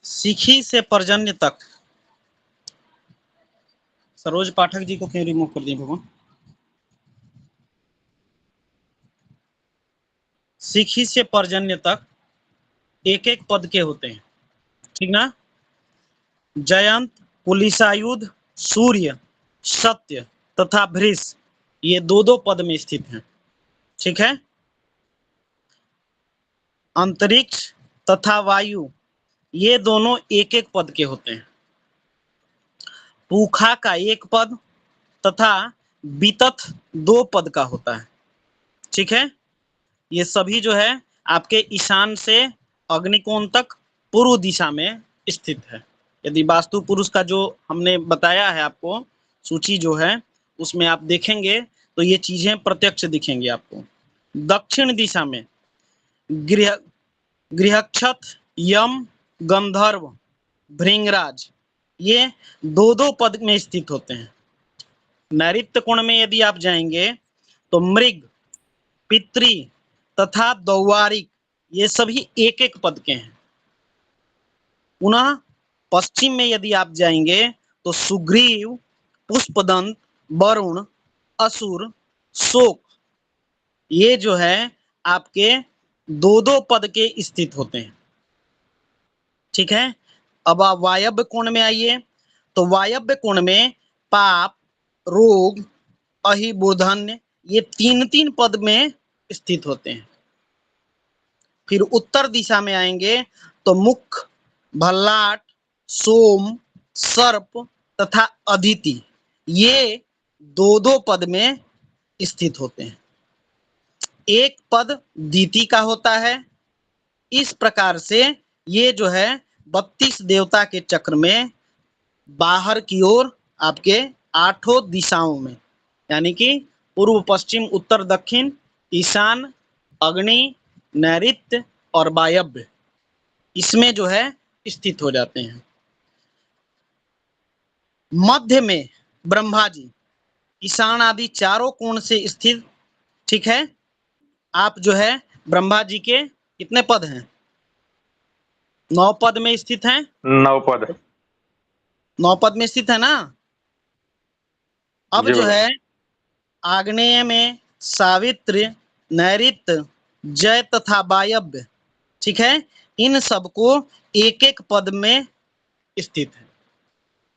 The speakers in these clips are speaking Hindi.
शिखी से पर्जन्य तक। सरोज पाठक जी को क्यों रिमूव कर दिए भगवान? शिखी से पर्जन्य तक एक एक पद के होते हैं, ठीक ना? जयंत, पुलिसायुध, सूर्य, सत्य तथा भृष, ये दो दो पद में स्थित हैं, ठीक है। अंतरिक्ष तथा वायु, ये दोनों एक एक पद के होते हैं। पूखा का एक पद तथा वितथ दो पद का होता है, ठीक है। ये सभी जो है आपके ईशान से अग्निकोण तक पूर्व दिशा में स्थित है। यदि वास्तु पुरुष का जो हमने बताया है आपको सूची जो है, उसमें आप देखेंगे तो ये चीजें प्रत्यक्ष दिखेंगी आपको। दक्षिण दिशा में गृहक्षत, यम, गंधर्व, भृंगराज, ये दो दो पद में स्थित होते हैं। नैऋत्य कोण में यदि आप जाएंगे तो मृग, पितृ तथा दौवारिक, ये सभी एक एक पद के हैं। पुनः पश्चिम में यदि आप जाएंगे तो सुग्रीव, पुष्पदंत, वरुण, असुर, शोक, ये जो है आपके दो दो पद के स्थित होते हैं, ठीक है। अब आप वायव्य कोण में आइए तो वायव्य कोण में पाप, रोग, अहिबूर्धन्य, ये तीन तीन पद में स्थित होते हैं। फिर उत्तर दिशा में आएंगे तो मुख, भल्लाट, सोम, सर्प तथा अदिति, ये दो दो पद में स्थित होते हैं। एक पद दीति का होता है। इस प्रकार से ये जो है 32 देवता के चक्र में बाहर की ओर आपके आठों दिशाओं में, यानी कि पूर्व, पश्चिम, उत्तर, दक्षिण, ईशान, अग्नि, नैऋत्य और वायव्य, इसमें जो है स्थित हो जाते हैं। मध्य में ब्रह्मा जी ईशान आदि चारों कोण से स्थित, ठीक है। आप जो है ब्रह्मा जी के कितने पद हैं? 9 पद में स्थित हैं। 9 पद, 9 पद में स्थित है ना। अब जी जो बाबा। है आग्नेय में सावित्री, नैऋत्य, जय तथा वायव्य, ठीक है, इन सबको एक एक पद में स्थित है,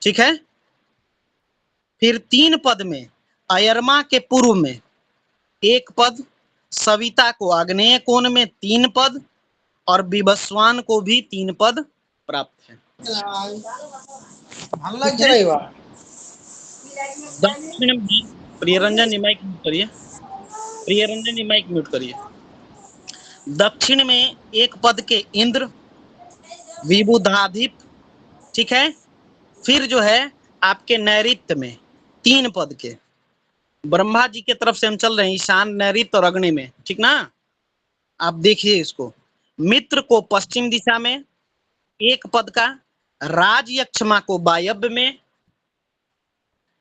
ठीक है। फिर 3 पद में अयरमा के पूर्व में एक पद, सविता को आग्नेय कोण में 3 पद और विवस्वान को भी 3 पद प्राप्त है। दक्षिण में प्रियरंजन माइक म्यूट करिए, प्रियरंजन माइक म्यूट करिए। दक्षिण में एक पद के इंद्र, विबुधाधिप, ठीक है। फिर जो है आपके नैऋत्य में 3 पद के, ब्रह्मा जी के तरफ से हम चल रहे हैं ईशान, नैऋत्य और अग्नि में, ठीक ना। आप देखिए इसको, मित्र को पश्चिम दिशा में एक पद का, राज यक्षमा को वायव्य में,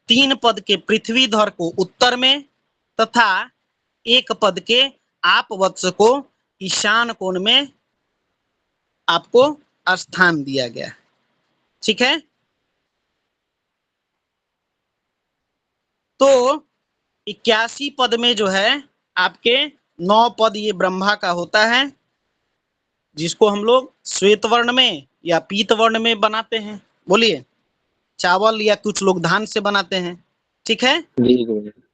3 पद के पृथ्वीधर को उत्तर में तथा एक पद के आप वत्स को ईशान कोण में आपको स्थान दिया गया, ठीक है। तो 81 पद में जो है आपके 9 पद ये ब्रह्मा का होता है, जिसको हम लोग श्वेत वर्ण में या पीत वर्ण में बनाते हैं। बोलिए, चावल या कुछ लोग धान से बनाते हैं, ठीक है। जी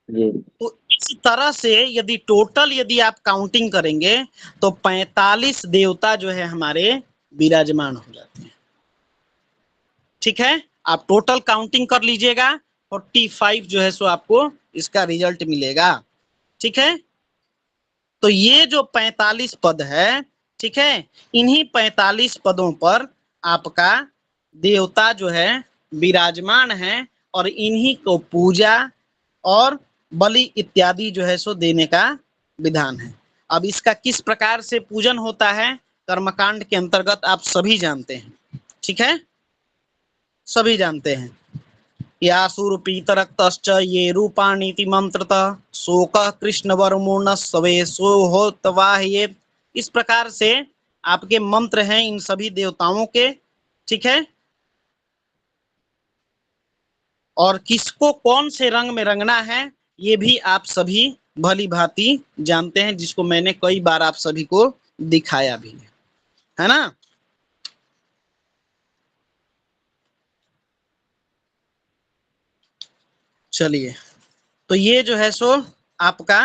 जी। तो इस तरह से यदि टोटल यदि आप काउंटिंग करेंगे तो 45 देवता जो है हमारे विराजमान हो जाते हैं, ठीक है। आप टोटल काउंटिंग कर लीजिएगा, 45 जो है सो आपको इसका रिजल्ट मिलेगा, ठीक है। तो ये जो 45 पद है, ठीक है, इन्हीं 45 पदों पर आपका देवता जो है विराजमान है और इन्हीं को पूजा और बलि इत्यादि जो है सो देने का विधान है। अब इसका किस प्रकार से पूजन होता है कर्मकांड के अंतर्गत आप सभी जानते हैं, ठीक है, सभी जानते हैं। यासुर पीतरक्तश्च ये रूपाणीति मंत्रतः शोकः कृष्ण वर्मूर्ण सवे सोहोतवाह्ये इस प्रकार से आपके मंत्र हैं इन सभी देवताओं के, ठीक है। और किसको कौन से रंग में रंगना है ये भी आप सभी भली भांति जानते हैं, जिसको मैंने कई बार आप सभी को दिखाया भी है ना। चलिए, तो ये जो है सो आपका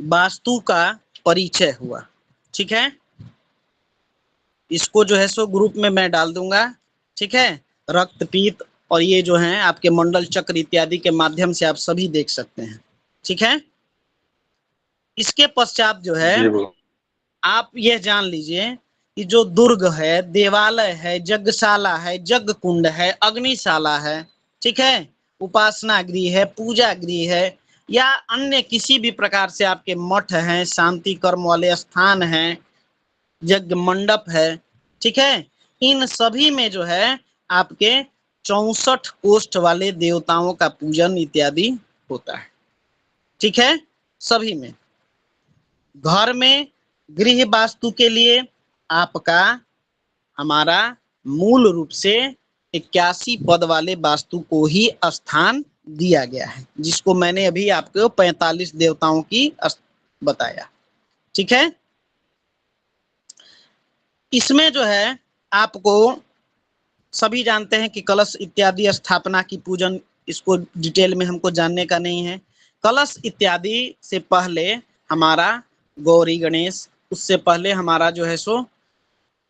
वास्तु का परिचय हुआ, ठीक है। इसको जो है सो ग्रुप में मैं डाल दूंगा, ठीक है। रक्तपीत और ये जो है आपके मंडल चक्र इत्यादि के माध्यम से आप सभी देख सकते हैं, ठीक है। इसके पश्चात जो है जी बोलो। आप यह जान लीजिए कि जो दुर्ग है, देवालय है, यज्ञशाला है, यज्ञ कुंड है, अग्निशाला है, ठीक है, उपासना गृह है, पूजा गृह है, या अन्य किसी भी प्रकार से आपके मठ हैं, शांति कर्म वाले स्थान हैं, यज्ञ मंडप है, ठीक है, इन सभी में जो है आपके 64 कोष्ठ वाले देवताओं का पूजन इत्यादि होता है, ठीक है। सभी में घर में गृह वास्तु के लिए आपका हमारा मूल रूप से 81 पद वाले वास्तु को ही स्थान दिया गया है, जिसको मैंने अभी आपको 45 देवताओं की बताया, ठीक है। इसमें जो है आपको सभी जानते हैं कि कलश इत्यादि स्थापना की पूजन, इसको डिटेल में हमको जानने का नहीं है। कलश इत्यादि से पहले हमारा गौरी गणेश, उससे पहले हमारा जो है सो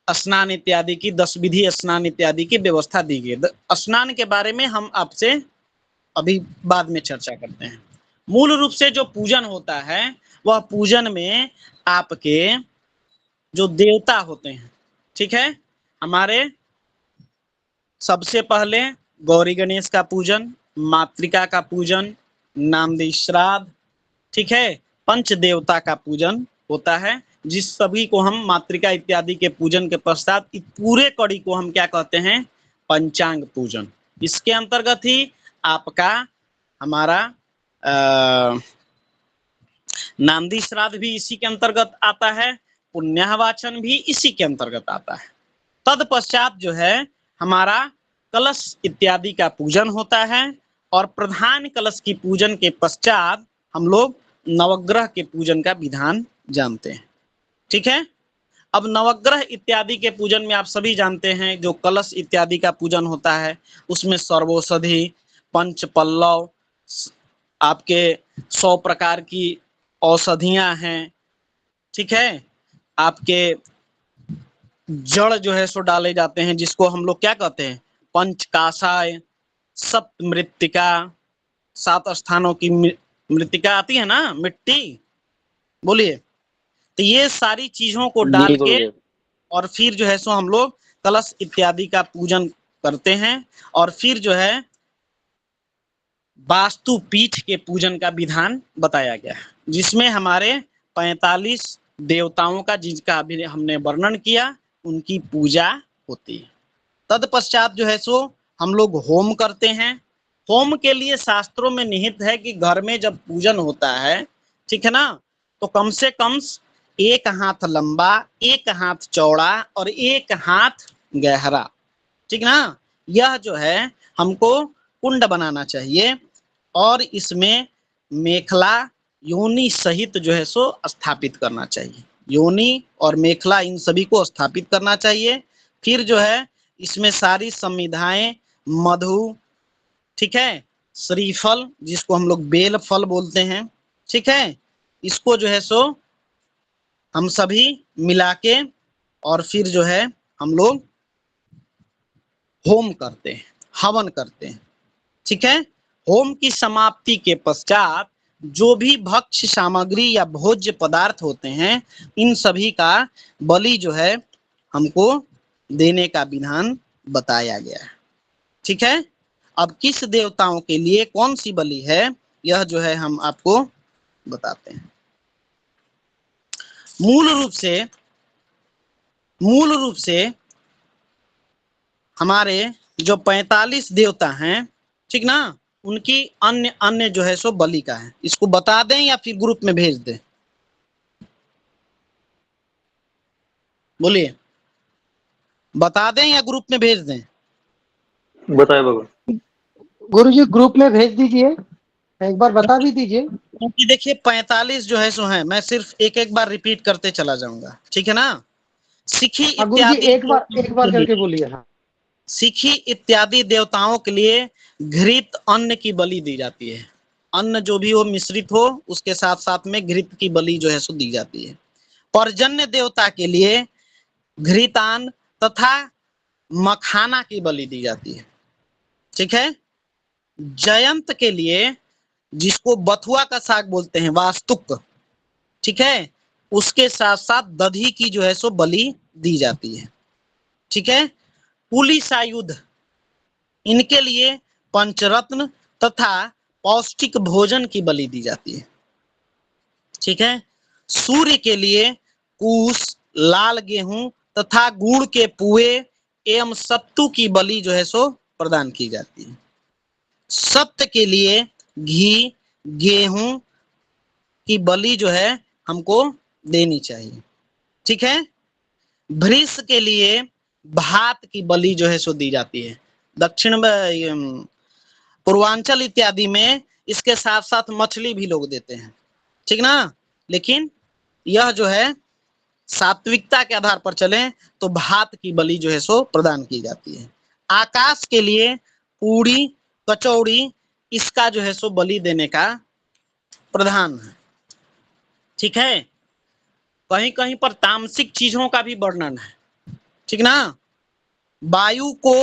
स्नान इत्यादि की 10 विधि स्नान इत्यादि की व्यवस्था दी गई। स्नान के बारे में हम आपसे अभी बाद में चर्चा करते हैं। मूल रूप से जो पूजन होता है वह पूजन में आपके जो देवता होते हैं, ठीक है, हमारे सबसे पहले गौरी गणेश का पूजन, मातृका का पूजन, नामदेव श्राद्ध, ठीक है, पंच देवता का पूजन होता है, जिस सभी को हम मातृका इत्यादि के पूजन के पश्चात पूरे कड़ी को हम क्या कहते हैं, पंचांग पूजन। इसके अंतर्गत ही आपका हमारा नामदेव श्राद्ध भी इसी के अंतर्गत आता है, पुण्याहवाचन भी इसी के अंतर्गत आता है। तत्पश्चात जो है हमारा कलश इत्यादि का पूजन होता है, और प्रधान कलश की पूजन के पश्चात हम लोग नवग्रह के पूजन का विधान जानते हैं, ठीक है। अब नवग्रह इत्यादि के पूजन में आप सभी जानते हैं जो कलश इत्यादि का पूजन होता है उसमें सर्वौषधि, पंच पल्लव, आपके 100 प्रकार की औषधियां हैं, ठीक है, आपके जड़ जो है सो डाले जाते हैं, जिसको हम लोग क्या कहते हैं, पंचकाशाय, सप्त मृत्तिका, 7 स्थानों की मृत्तिका आती है ना, मिट्टी, बोलिए। तो ये सारी चीजों को डाल के और फिर जो है सो हम लोग कलश इत्यादि का पूजन करते हैं, और फिर जो है वास्तु पीठ के पूजन का विधान बताया गया है, जिसमें हमारे 45 देवताओं का, जिनका अभी हमने वर्णन किया, उनकी पूजा होती है। तत्पश्चात जो है सो हम लोग होम करते हैं। होम के लिए शास्त्रों में निहित है कि घर में जब पूजन होता है, ठीक है ना, तो कम से कम 1 हाथ लंबा, 1 हाथ चौड़ा और 1 हाथ गहरा, ठीक ना, यह जो है हमको कुंड बनाना चाहिए, और इसमें मेखला योनि सहित जो है सो स्थापित करना चाहिए। योनि और मेखला इन सभी को स्थापित करना चाहिए। फिर जो है इसमें सारी संविधाएं, मधु, ठीक है, श्रीफल जिसको हम लोग बेल फल बोलते हैं, ठीक है, इसको जो है सो हम सभी मिला के और फिर जो है हम लोग होम करते हैं, हवन करते हैं, ठीक है। होम की समाप्ति के पश्चात जो भी भक्ष्य सामग्री या भोज्य पदार्थ होते हैं, इन सभी का बलि जो है हमको देने का विधान बताया गया है, ठीक है। अब किस देवताओं के लिए कौन सी बलि है, यह जो है हम आपको बताते हैं। मूल रूप से हमारे जो 45 देवता हैं, ठीक ना, उनकी अन्य अन्य जो है सो बलि का है। इसको बता दें या फिर ग्रुप में भेज दें? बोलिए, बता दें या ग्रुप में भेज दें? बताए भगवान। गुरुजी ग्रुप में भेज दीजिए, एक बार बता भी दीजिए। क्योंकि देखिए 45 जो है सो है, मैं सिर्फ एक एक बार रिपीट करते चला जाऊंगा, ठीक है ना। सिखी हाँ गुरुजी इत्यादि एक बार करके बोलिए। हाँ सिखी इत्यादि देवताओं के लिए घृत अन्न की बलि दी जाती है। अन्न जो भी हो मिश्रित हो, उसके साथ साथ में घृत की बलि जो है सो दी जाती है। पर्जन्य देवता के लिए घृतान तथा मखाना की बलि दी जाती है, ठीक है। जयंत के लिए, जिसको बथुआ का साग बोलते हैं, वास्तुक, ठीक है, उसके साथ साथ दधी की जो है सो बलि दी जाती है, ठीक है। पुलिसायुध, इनके लिए पंचरत्न तथा पौष्टिक भोजन की बलि दी जाती है, ठीक है। सूर्य के लिए कूश, लाल गेहूं तथा गुड़ के पुए एवं सत्तू की बलि जो है सो प्रदान की जाती है। सत्य के लिए घी, गेहूं की बलि जो है हमको देनी चाहिए, ठीक है। भृष के लिए भात की बलि जो है सो दी जाती है। दक्षिण में, पूर्वांचल इत्यादि में इसके साथ साथ मछली भी लोग देते हैं, ठीक ना। लेकिन यह जो है सात्विकता के आधार पर चले तो भात की बलि जो है सो प्रदान की जाती है। आकाश के लिए पूड़ी, कचौड़ी, इसका जो है सो बलि देने का प्रधान है, ठीक है। कहीं कहीं पर तामसिक चीजों का भी वर्णन है, ठीक ना। वायु को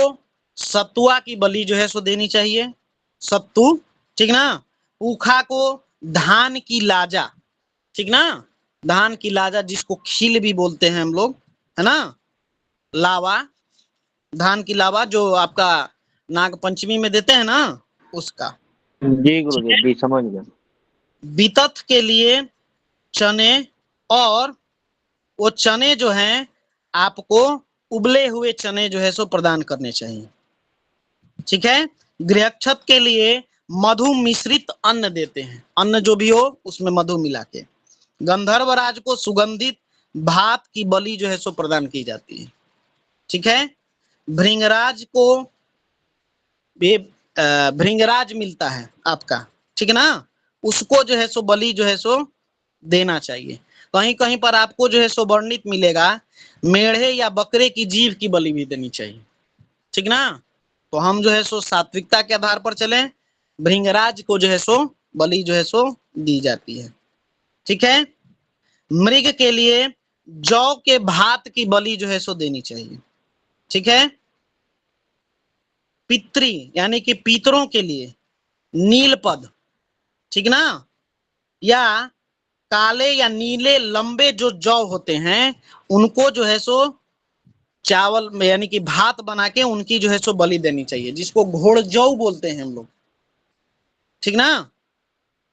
सत्तुआ की बलि जो है सो देनी चाहिए, सत्तू, ठीक ना। ऊखा को धान की लाजा, ठीक ना, धान की लाजा जिसको खील भी बोलते हैं हम लोग, है ना, लावा, धान की लावा जो आपका नाग पंचमी में देते हैं ना, उसका, जी ठीक गुरुजी, है। जी समझ गया। वितथ के लिए चने, और वो चने जो हैं आपको उबले हुए चने जो है सो प्रदान करने चाहिए, ठीक है। गृहक्षत के लिए मधु मिश्रित अन्न देते हैं, अन्न जो भी हो उसमें मधु मिला के। गंधर्वराज को सुगंधित भात की बलि जो है सो प्रदान की जाती है, ठीक है। भृंगराज को भी भृंगराज मिलता है आपका, ठीक है ना, उसको जो है सो बलि जो है सो देना चाहिए। कहीं कहीं पर आपको जो है सो वर्णित मिलेगा मेढ़े या बकरे की जीभ की बलि भी देनी चाहिए, ठीक ना। तो हम जो है सो सात्विकता के आधार पर चले, भृंगराज को जो है सो बलि जो है सो दी जाती है, ठीक है। मृग के लिए जौ के भात की बलि जो है सो देनी चाहिए, ठीक है। पितृ यानी कि पितरों के लिए नीलपद, ठीक ना, या काले या नीले लंबे जो जौ होते हैं उनको जो है सो चावल में यानी कि भात बना के उनकी जो है सो बलि देनी चाहिए, जिसको घोड़ जौ बोलते हैं हम लोग, ठीक ना।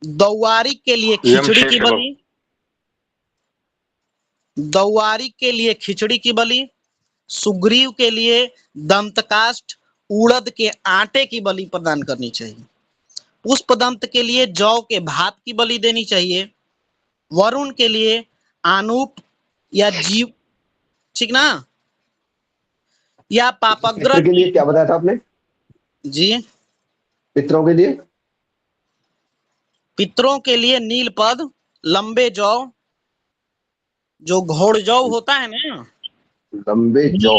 दौवारी के लिए यम खिचड़ी शेष की है भगवान। बलि, दौवारी के लिए खिचड़ी की बलि। सुग्रीव के लिए दंतकाष्ठ उड़द के आटे की बलि प्रदान करनी चाहिए। पुष्पदंत के लिए जौ के भात की बलि देनी चाहिए। वरुण के लिए आनूप या जीव, ठीक ना, या पापग्रह पितृ के लिए क्या बताया था आपने? जी, पितरों के लिए पितरों के लिए नीलपद, लंबे जौ, जो घोड़ जौ होता है ना, लंबे जौ।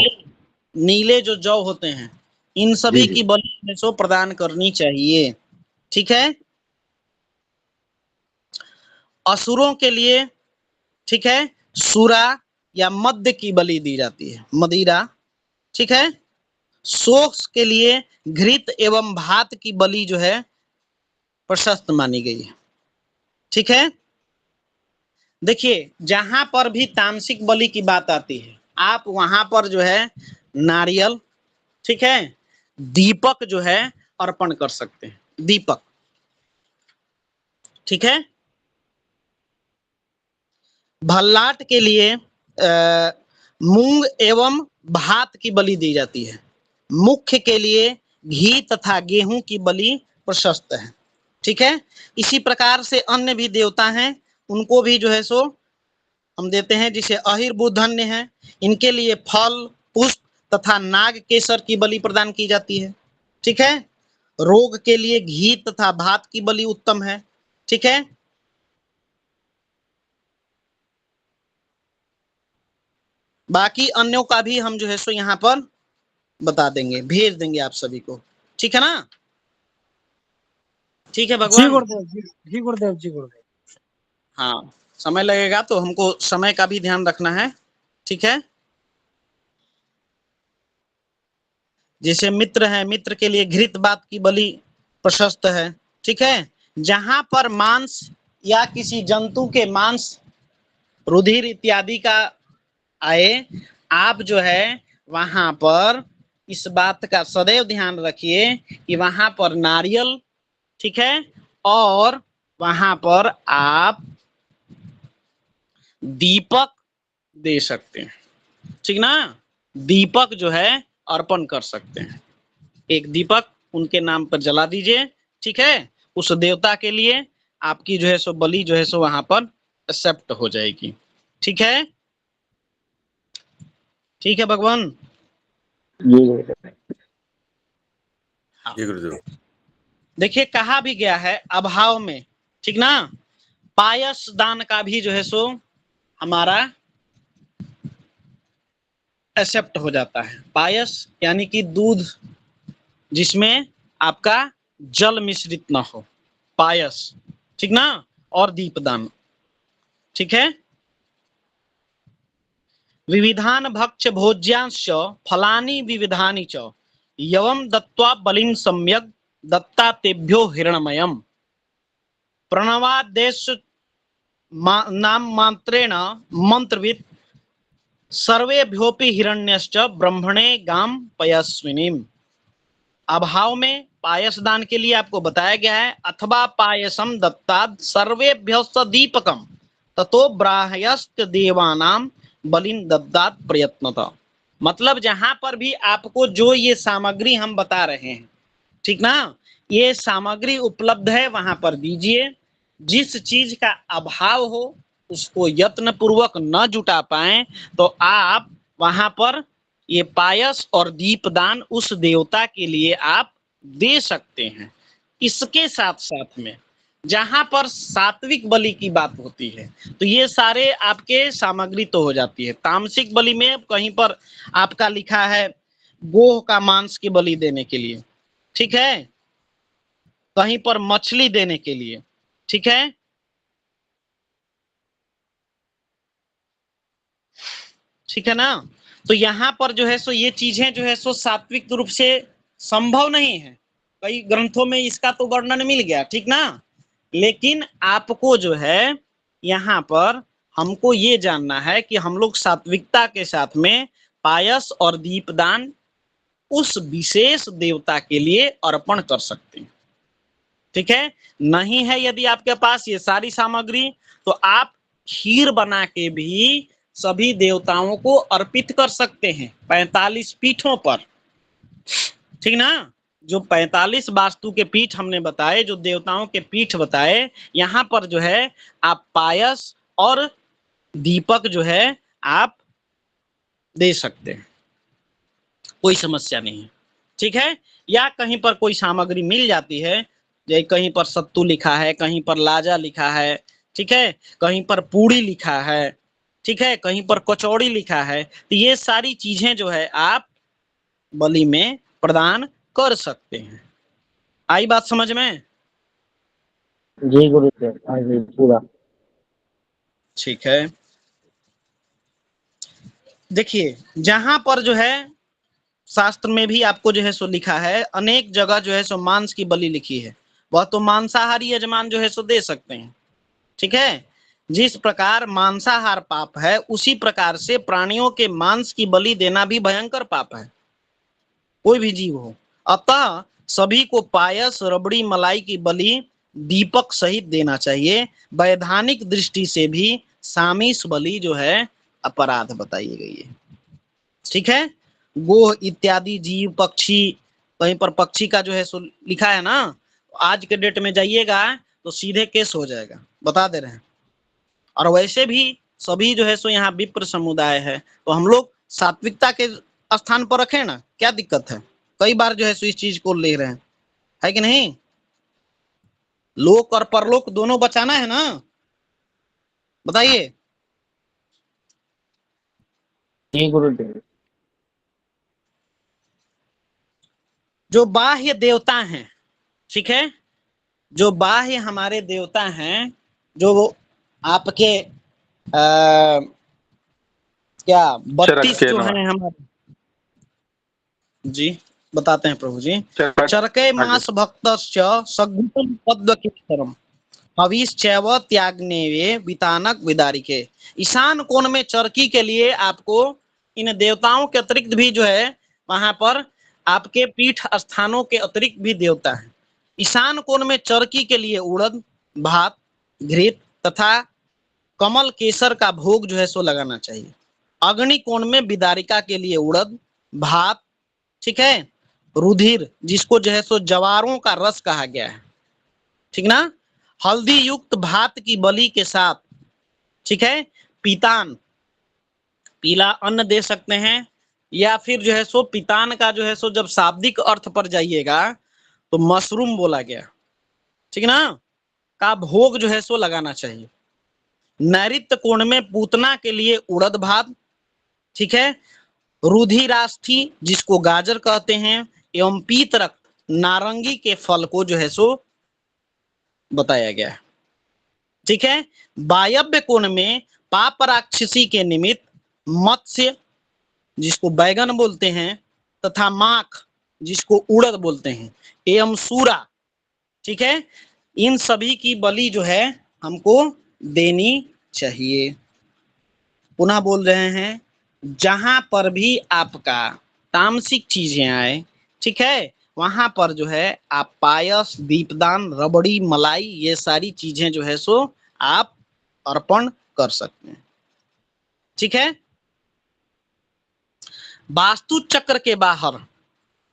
नीले जो जौ होते हैं, इन सभी जी जी। की बलि सो प्रदान करनी चाहिए, ठीक है। असुरों के लिए, ठीक है, सुरा या मद्य की बलि दी जाती है, मदिरा, ठीक है। सोक्ष के लिए घृत एवं भात की बलि जो है प्रशस्त मानी गई है, ठीक है। देखिए जहां पर भी तामसिक बलि की बात आती है, आप वहां पर जो है नारियल, ठीक है, दीपक जो है अर्पण कर सकते हैं, दीपक, ठीक है। भल्लाट के लिए मूंग एवं भात की बलि दी जाती है। मुख्य के लिए घी तथा गेहूं की बलि प्रशस्त है, ठीक है। इसी प्रकार से अन्य भी देवता हैं, उनको भी जो है सो हम देते हैं, जिसे अहिर्बुधन्य है, इनके लिए फल, पुष्प तथा नाग केसर की बलि प्रदान की जाती है। ठीक है। रोग के लिए घी तथा भात की बलि उत्तम है। ठीक है। बाकी अन्यों का भी हम जो है सो यहाँ पर बता देंगे, भेज देंगे आप सभी को। ठीक है ना? ठीक है जी भगवान। गुरुदेव जी गुरुदेव जी गुरुदेव। हाँ, समय लगेगा तो हमको समय का भी ध्यान रखना है। ठीक है। जैसे मित्र है, मित्र के लिए घृत बात की बलि प्रशस्त है। ठीक है। जहां पर मांस या किसी जंतु के मांस, रुधिर इत्यादि का आए, आप जो है वहां पर इस बात का सदैव ध्यान रखिए कि वहां पर नारियल, ठीक है, और वहां पर आप दीपक दे सकते हैं। ठीक ना? दीपक जो है अर्पण कर सकते हैं। एक दीपक उनके नाम पर जला दीजिए। ठीक है। उस देवता के लिए आपकी जो है सो बलि जो है सो वहां पर एक्सेप्ट हो जाएगी। ठीक है। ठीक है भगवान। जी गुरुदेव। जी गुरुदेव। देखिए कहा भी गया है अभाव में, ठीक ना, पायस दान का भी जो है सो हमारा एक्सेप्ट हो जाता है। पायस यानी कि दूध जिसमें आपका जल मिश्रित ना हो, पायस। ठीक ना? और दीपदान। ठीक है। विविधान भक्ष भोज्यांश फलानि विविधानि च यवम दत्त्वा बलिं सम्यक दत्ता तेभ्यो हिरणमयम प्रणवादेश नाम मात्रेण मंत्रविद सर्वेभ्योपि हिरण्यश्च ब्रह्मणे गाम पयस्विनीम। अभाव में पायस दान के लिए आपको बताया गया है, अथवा पायसम दत्ताद सर्वेभ्यश्च दीपकम ततो ब्राह्यस्त देवानाम बलिन दत्ताद प्रयत्नतः। मतलब जहां पर भी आपको जो ये सामग्री हम बता रहे हैं, ठीक ना, ये सामग्री उपलब्ध है वहां पर दीजिए। जिस चीज का अभाव हो उसको यत्न पूर्वक न जुटा पाए तो आप वहां पर ये पायस और दीपदान उस देवता के लिए आप दे सकते हैं। इसके साथ साथ में जहां पर सात्विक बलि की बात होती है तो ये सारे आपके सामग्री तो हो जाती है। तामसिक बलि में कहीं पर आपका लिखा है गोह का मांस की बलि देने के लिए, ठीक है, कहीं पर मछली देने के लिए, ठीक है। ठीक है ना? तो यहाँ पर जो है सो ये चीजें जो है सो सात्विक रूप से संभव नहीं है। कई ग्रंथों में इसका तो वर्णन मिल गया, ठीक ना, लेकिन आपको जो है यहाँ पर हमको ये जानना है कि हम लोग सात्विकता के साथ में पायस और दीपदान उस विशेष देवता के लिए अर्पण कर सकते हैं। ठीक है। नहीं है यदि आपके पास ये सारी सामग्री तो आप खीर बना के भी सभी देवताओं को अर्पित कर सकते हैं 45 पीठों पर। ठीक ना? जो 45 वास्तु के पीठ हमने बताए, जो देवताओं के पीठ बताए, यहाँ पर जो है आप पायस और दीपक जो है आप दे सकते हैं, कोई समस्या नहीं है। ठीक है। या कहीं पर कोई सामग्री मिल जाती है, जैसे कहीं पर सत्तू लिखा है, कहीं पर लाजा लिखा है, ठीक है, कहीं पर पूड़ी लिखा है, ठीक है, कहीं पर कचौड़ी लिखा है, तो ये सारी चीजें जो है आप बलि में प्रदान कर सकते हैं। आई बात समझ में? जी गुरुदेव। हाँ जी पूरा। ठीक है। देखिए जहां पर जो है शास्त्र में भी आपको जो है सो लिखा है, अनेक जगह जो है सो मांस की बलि लिखी है, वह तो मांसाहारी यजमान जो है सो दे सकते हैं। ठीक है। जिस प्रकार मांसाहार पाप है उसी प्रकार से प्राणियों के मांस की बलि देना भी भयंकर पाप है, कोई भी जीव हो। अतः सभी को पायस, रबड़ी, मलाई की बलि दीपक सहित देना चाहिए। वैधानिक दृष्टि से भी सामीस बलि जो है अपराध बताई गई है। ठीक है। गोह इत्यादि जीव, पक्षी, कहीं पर पक्षी का जो है सो लिखा है ना, आज के डेट में जाइएगा तो सीधे केस हो जाएगा, बता दे रहे हैं। और वैसे भी सभी जो है सो यहाँ विप्र समुदाय है, तो हम लोग सात्विकता के स्थान पर रखें ना, क्या दिक्कत है? कई बार जो है सो इस चीज को ले रहे हैं, है कि नहीं? लोक और परलोक दोनों बचाना है ना, बताइए। जी गुरुदेव। जो बाह्य देवता हैं, ठीक है, जो बाह्य हमारे देवता हैं, जो आपके क्या 32 जो हैं हमारे, जी बताते हैं प्रभु जी। चरके मास भक्तस्य सद्गुणं पद्मकेशरम हविश्चैव त्याग्नेवे वितानक विदारिके। ईशान कोण में चरकी के लिए आपको इन देवताओं के अतिरिक्त भी जो है वहां पर आपके पीठ स्थानों के अतिरिक्त भी देवता है। ईशान कोण में चरकी के लिए उड़द, भात, घृत तथा कमल केसर का भोग जो है सो लगाना चाहिए। अग्नि कोण में विदारिका के लिए उड़द, भात, ठीक है, रुधिर जिसको जो है सो जवारों का रस कहा गया है, ठीक ना, हल्दी युक्त भात की बलि के साथ, ठीक है, पीतान पीला अन्न दे सकते हैं, या फिर जो है सो पीतान का जो है सो जब शाब्दिक अर्थ पर जाइएगा तो मशरूम बोला गया, ठीक ना, का भोग जो है सो लगाना चाहिए। नैऋत्य कोण में पूतना के लिए उड़द भात, ठीक है, रुधिरास्थि जिसको गाजर कहते हैं, एवं पीत रक्त नारंगी के फल को जो है सो बताया गया है, ठीक है। वायव्य कोण में पाप राक्षसी के निमित्त मत्स्य जिसको बैगन बोलते हैं तथा माख जिसको उड़द बोलते हैं, एवं सूरा, ठीक है, इन सभी की बलि जो है हमको देनी चाहिए। पुनः बोल रहे हैं, जहां पर भी आपका तामसिक चीजें आए, ठीक है, वहां पर जो है आप पायस, दीपदान, रबड़ी, मलाई, ये सारी चीजें जो है सो आप अर्पण कर सकते हैं, ठीक है। वास्तु चक्र के बाहर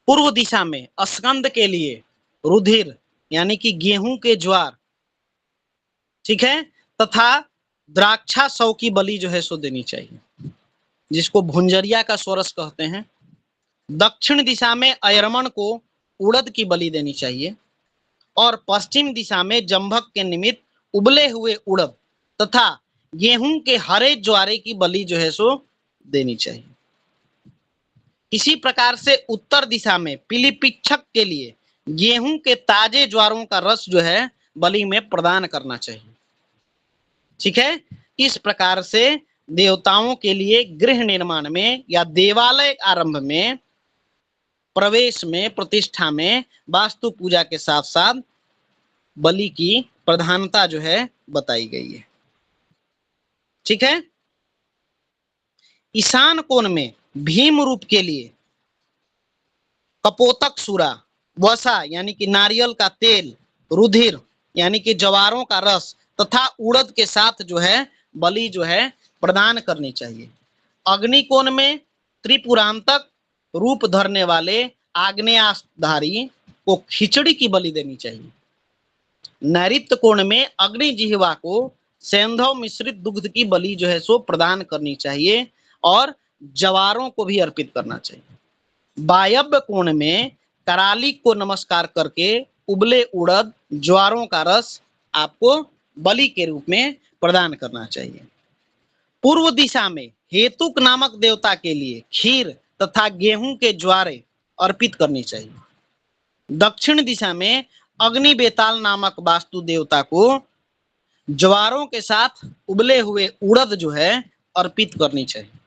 पूर्व दिशा में स्कंद के लिए रुधिर यानी कि गेहूं के ज्वार, ठीक है, तथा द्राक्षा सौ की बलि जो है सो देनी चाहिए, जिसको भुंजरिया का स्वरस कहते हैं। दक्षिण दिशा में अयरमन को उड़द की बलि देनी चाहिए, और पश्चिम दिशा में जंभक के निमित्त उबले हुए उड़द तथा गेहूं के हरे ज्वारे की बलि जो है सो देनी चाहिए। इसी प्रकार से उत्तर दिशा में पिलिपिक्षक के लिए गेहूं के ताजे ज्वारों का रस जो है बलि में प्रदान करना चाहिए, ठीक है। इस प्रकार से देवताओं के लिए गृह निर्माण में या देवालय आरंभ में, प्रवेश में, प्रतिष्ठा में वास्तु पूजा के साथ साथ बलि की प्रधानता जो है बताई गई है, ठीक है। ईशान कोण में भीम रूप के लिए कपोतक सूरा, वसा यानी कि नारियल का तेल, रुधिर यानी कि जवारों का रस तथा उड़द के साथ जो है बलि जो है प्रदान करनी चाहिए। अग्नि कोण में त्रिपुरांतक रूप धरने वाले आग्नेयाधारी को खिचड़ी की बलि देनी चाहिए। नैऋत्य कोण में अग्नि जिह्वा को सेंधव मिश्रित दुग्ध की बलि जो है सो प्रदान करनी चाहिए, और जवारों को भी अर्पित करना चाहिए। वायव्य कोण में कराली को नमस्कार करके उबले उड़द, ज्वारों का रस आपको बलि के रूप में प्रदान करना चाहिए। पूर्व दिशा में हेतुक नामक देवता के लिए खीर तथा गेहूं के ज्वारे अर्पित करनी चाहिए। दक्षिण दिशा में अग्नि बेताल नामक वास्तु देवता को ज्वारों के साथ उबले हुए उड़द जो है अर्पित करनी चाहिए।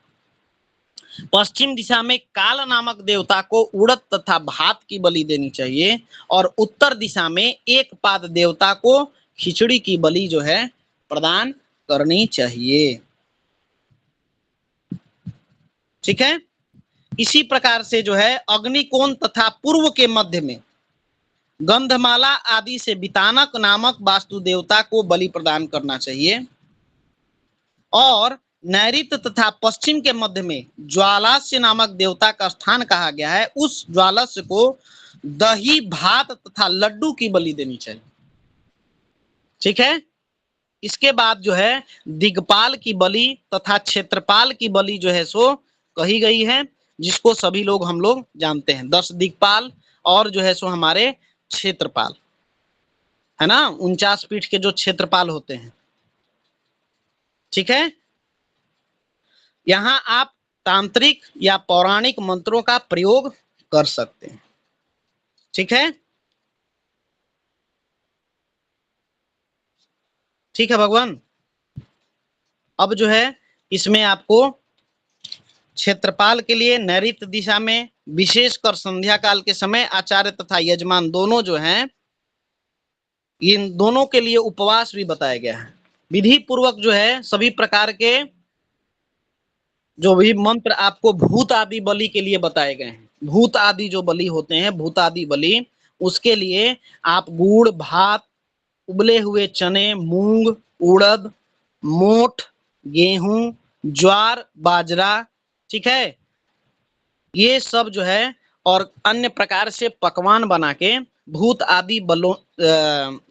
पश्चिम दिशा में काल नामक देवता को उड़द तथा भात की बलि देनी चाहिए, और उत्तर दिशा में एक पाद देवता को खिचड़ी की बलि जो है प्रदान करनी चाहिए, ठीक है। इसी प्रकार से जो है अग्निकोण तथा पूर्व के मध्य में गंधमाला आदि से वितानक नामक वास्तु देवता को बलि प्रदान करना चाहिए, और नैऋत्य तथा पश्चिम के मध्य में ज्वालास्य नामक देवता का स्थान कहा गया है, उस ज्वालास्य को दही, भात तथा लड्डू की बलि देनी चाहिए, ठीक है। इसके बाद जो है दिग्पाल की बलि तथा क्षेत्रपाल की बलि जो है सो कही गई है, जिसको सभी लोग हम लोग जानते हैं। 10 दिग्पाल और जो है सो हमारे क्षेत्रपाल, है ना, 49 पीठ के जो क्षेत्रपाल होते हैं। ठीक है, यहां आप तांत्रिक या पौराणिक मंत्रों का प्रयोग कर सकते हैं। ठीक है, ठीक है भगवान। अब जो है इसमें आपको क्षेत्रपाल के लिए नैऋत्य दिशा में विशेषकर संध्या काल के समय आचार्य तथा यजमान दोनों जो हैं, इन दोनों के लिए उपवास भी बताया गया है। विधि पूर्वक जो है सभी प्रकार के जो भी मंत्र आपको भूत आदि बलि के लिए बताए गए हैं, भूत आदि जो बलि होते हैं, भूत आदि बलि, उसके लिए आप गुड़, भात, उबले हुए चने, मूंग, उड़द, मोठ, गेहूं, ज्वार, बाजरा, ठीक है, ये सब जो है और अन्य प्रकार से पकवान बना के भूत आदि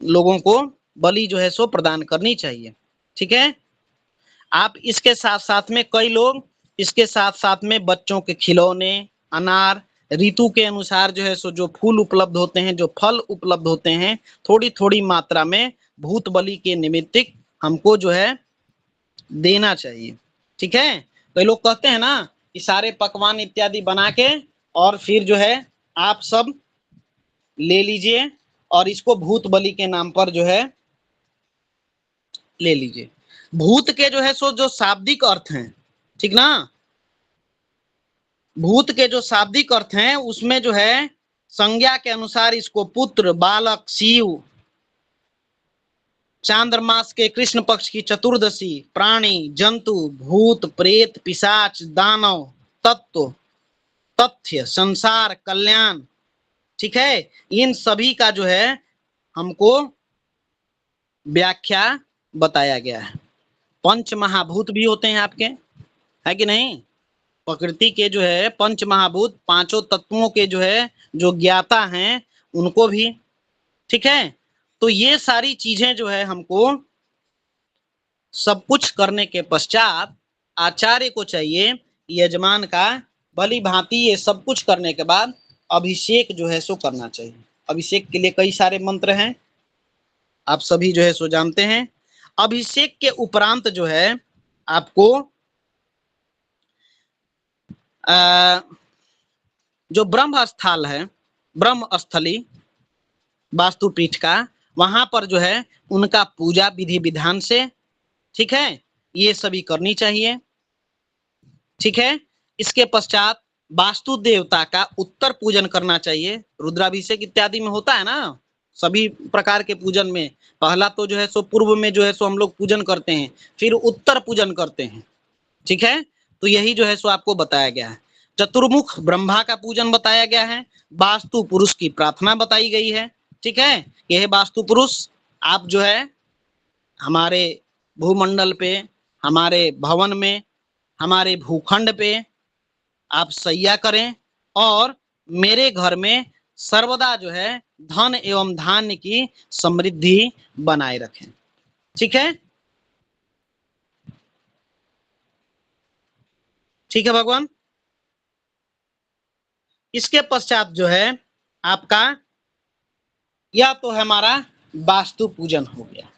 लोगों को बलि जो है सो प्रदान करनी चाहिए। ठीक है, आप इसके साथ साथ में कई लोग इसके साथ साथ में बच्चों के खिलौने, अनार, ऋतु के अनुसार जो है सो जो फूल उपलब्ध होते हैं, जो फल उपलब्ध होते हैं, थोड़ी थोड़ी मात्रा में भूत बलि के निमित्तिक हमको जो है देना चाहिए। ठीक है, कई लोग कहते हैं ना कि सारे पकवान इत्यादि बना के और फिर जो है आप सब ले लीजिए और इसको भूत बलि के नाम पर जो है ले लीजिए। भूत के जो है सो जो शाब्दिक अर्थ हैं, ठीक ना, भूत के जो शाब्दिक अर्थ हैं उसमें जो है संज्ञा के अनुसार इसको पुत्र, बालक, शिव, चांद्रमास के कृष्ण पक्ष की चतुर्दशी, प्राणी, जंतु, भूत, प्रेत, पिशाच, दानव, तत्व, तथ्य, संसार, कल्याण, ठीक है, इन सभी का जो है हमको व्याख्या बताया गया है। पंच महाभूत भी होते हैं आपके, है कि नहीं, प्रकृति के जो है पंच महाभूत, पांचों तत्वों के जो है जो ज्ञाता हैं उनको भी, ठीक है, तो ये सारी चीजें जो है हमको सब कुछ करने के पश्चात आचार्य को चाहिए यजमान का भली भांति ये सब कुछ करने के बाद अभिषेक जो है सो करना चाहिए। अभिषेक के लिए कई सारे मंत्र हैं, आप सभी जो है सो जानते हैं। अभिषेक के उपरांत जो है आपको जो ब्रह्म स्थल है, ब्रह्म स्थली वास्तुपीठ का, वहां पर जो है उनका पूजा विधि विधान से, ठीक है, ये सभी करनी चाहिए। ठीक है, इसके पश्चात वास्तु देवता का उत्तर पूजन करना चाहिए। रुद्राभिषेक इत्यादि में होता है ना, सभी प्रकार के पूजन में पहला तो जो है सो पूर्व में जो है सो हम लोग पूजन करते हैं, फिर उत्तर पूजन करते हैं। ठीक है, तो यही जो है सो आपको बताया गया है। चतुर्मुख ब्रह्मा का पूजन बताया गया है, वास्तु पुरुष की प्रार्थना बताई गई है। ठीक है, यह वास्तु पुरुष आप जो है हमारे भूमंडल पे, हमारे भवन में, हमारे भूखंड पे आप सैया करें और मेरे घर में सर्वदा जो है धन एवं धान्य की समृद्धि बनाए रखें। ठीक है, ठीक है भगवान। इसके पश्चात जो है आपका यह तो हमारा वास्तु पूजन हो गया।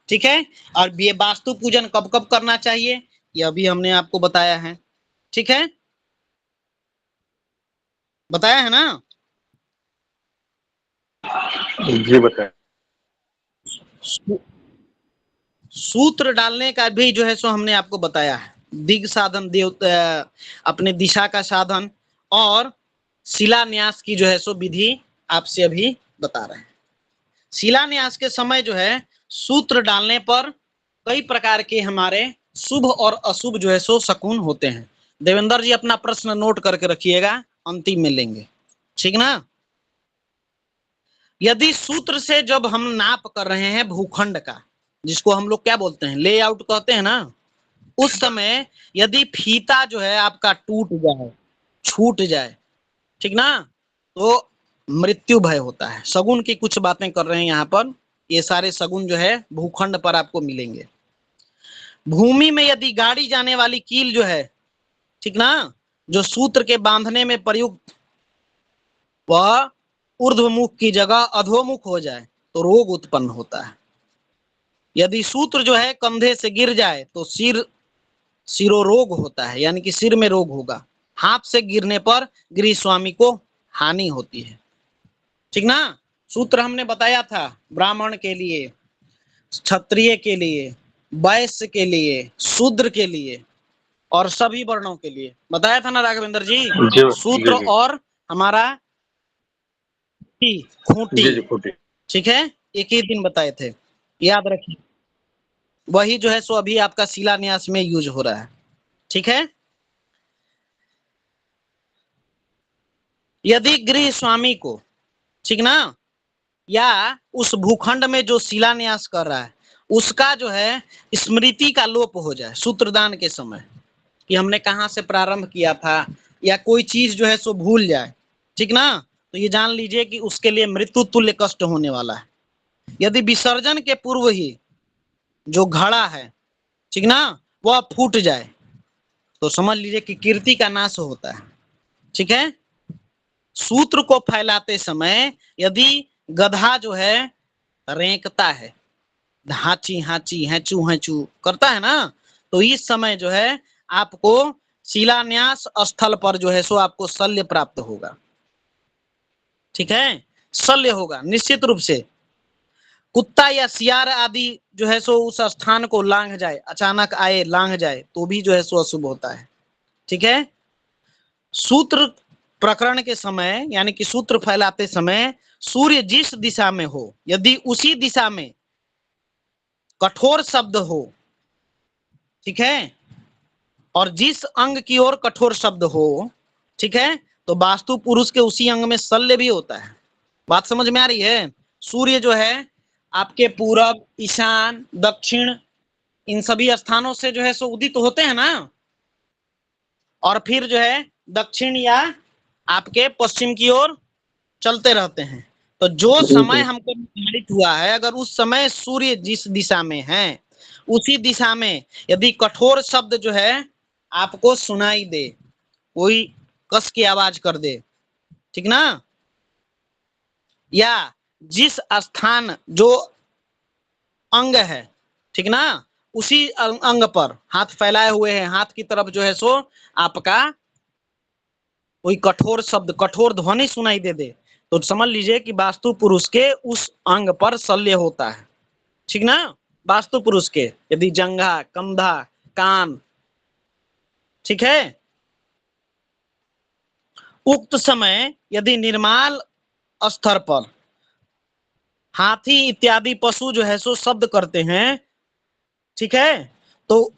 ठीक है, और ये वास्तु पूजन कब कब करना चाहिए यह भी हमने आपको बताया है। ठीक है, बताया है ना जी बताएं। सूत्र डालने का भी जो है सो हमने आपको बताया है। दिग साधन, अपने दिशा का साधन और शिलान्यास की जो है सो विधि आपसे अभी बता रहे हैं। शिलान्यास के समय जो है सूत्र डालने पर कई प्रकार के हमारे शुभ और अशुभ जो है सो शकुन होते हैं। देवेंद्र जी अपना प्रश्न नोट करके रखिएगा, अंतिम में लेंगे, ठीक ना। यदि सूत्र से जब हम नाप कर रहे हैं भूखंड का, जिसको हम लोग क्या बोलते हैं, लेआउट कहते हैं ना, उस समय यदि फीता जो है आपका टूट जाए, छूट जाए, ठीक ना, तो मृत्यु भय होता है। शगुन की कुछ बातें कर रहे हैं यहाँ पर, ये सारे सगुन जो है भूखंड पर आपको मिलेंगे। भूमि में यदि गाड़ी जाने वाली कील जो है, ठीक ना, जो सूत्र के बांधने में प्रयुक्त वह ऊर्ध्वमुख की जगह अधोमुख हो जाए तो रोग उत्पन्न होता है। यदि सूत्र जो है कंधे से गिर जाए तो सिरोरोग होता है, यानी कि सिर में रोग होगा। हाथ से गिरने पर गृह स्वामी को हानि होती है, ठीक ना। सूत्र हमने बताया था ब्राह्मण के लिए, क्षत्रिय के लिए, वैश्य के लिए, शूद्र के लिए और सभी वर्णों के लिए बताया था ना राघवेंद्र जी। जी सूत्र जी और हमारा खूंटी, जी जी खूंटी। ठीक है, एक ही दिन बताए थे, याद रखिए। वही जो है सो अभी आपका शिलान्यास में यूज हो रहा है, ठीक है। यदि गृह स्वामी को, ठीक ना, या उस भूखंड में जो शिलान्यास कर रहा है उसका जो है स्मृति का लोप हो जाए सूत्रदान के समय, कि हमने कहां से प्रारंभ किया था, या कोई चीज जो है सो भूल जाए, ठीक ना, तो ये जान लीजिए कि उसके लिए मृत्यु तुल्य कष्ट होने वाला है। यदि विसर्जन के पूर्व ही जो घड़ा है, ठीक ना, वह फूट जाए तो समझ लीजिए कि कीर्ति का नाश होता है, ठीक है। सूत्र को फैलाते समय यदि गधा जो है रेंकता है, हाची हाची हैचू हैचू करता है ना, तो इस समय जो है आपको शिलान्यास स्थल पर जो है सो आपको शल्य प्राप्त होगा, ठीक है। शल्य होगा निश्चित रूप से। कुत्ता या सियार आदि जो है सो उस स्थान को लांघ जाए, अचानक आए लांघ जाए तो भी जो है सो अशुभ होता है, ठीक है। सूत्र प्रकरण के समय यानी कि सूत्र फैलाते समय सूर्य जिस दिशा में हो, यदि उसी दिशा में कठोर शब्द हो, ठीक है, और जिस अंग की ओर कठोर शब्द हो, ठीक है, तो वास्तु पुरुष के उसी अंग में शल्य भी होता है। बात समझ में आ रही है। सूर्य जो है आपके पूरब, ईशान, दक्षिण, इन सभी स्थानों से जो है सो उदित होते हैं ना, और फिर जो है दक्षिण या आपके पश्चिम की ओर चलते रहते हैं। तो जो जी समय जी हमको निर्धारित हुआ है, अगर उस समय सूर्य जिस दिशा में है उसी दिशा में यदि कठोर शब्द जो है आपको सुनाई दे, कोई कस की आवाज कर दे, ठीक ना, या जिस स्थान जो अंग है, ठीक ना, उसी अंग पर हाथ फैलाए हुए हैं, हाथ की तरफ जो है सो आपका कोई कठोर शब्द, कठोर ध्वनि सुनाई दे तो समझ लीजिए कि वास्तु पुरुष के उस अंग पर शल्य होता है, ठीक ना। वास्तु पुरुष के यदि जंघा, कंधा, कान, ठीक है, उक्त समय यदि निर्माल स्तर पर हाथी इत्यादि पशु जो है सो शब्द करते हैं, ठीक है, तो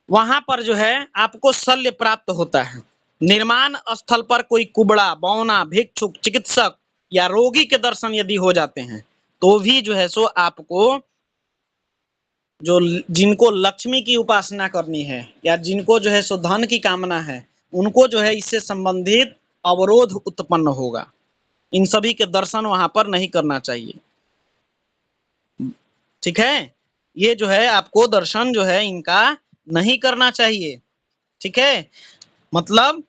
वहां पर जो है आपको शल्य प्राप्त होता है। निर्माण स्थल पर कोई कुबड़ा, बौना, भिक्षुक, चिकित्सक या रोगी के दर्शन यदि हो जाते हैं तो भी जो है सो आपको, जो जिनको लक्ष्मी की उपासना करनी है या जिनको जो है सो धन की कामना है, उनको जो है इससे संबंधित अवरोध उत्पन्न होगा। इन सभी के दर्शन वहां पर नहीं करना चाहिए, ठीक है। ये जो है आपको दर्शन जो है इनका नहीं करना चाहिए, ठीक है। मतलब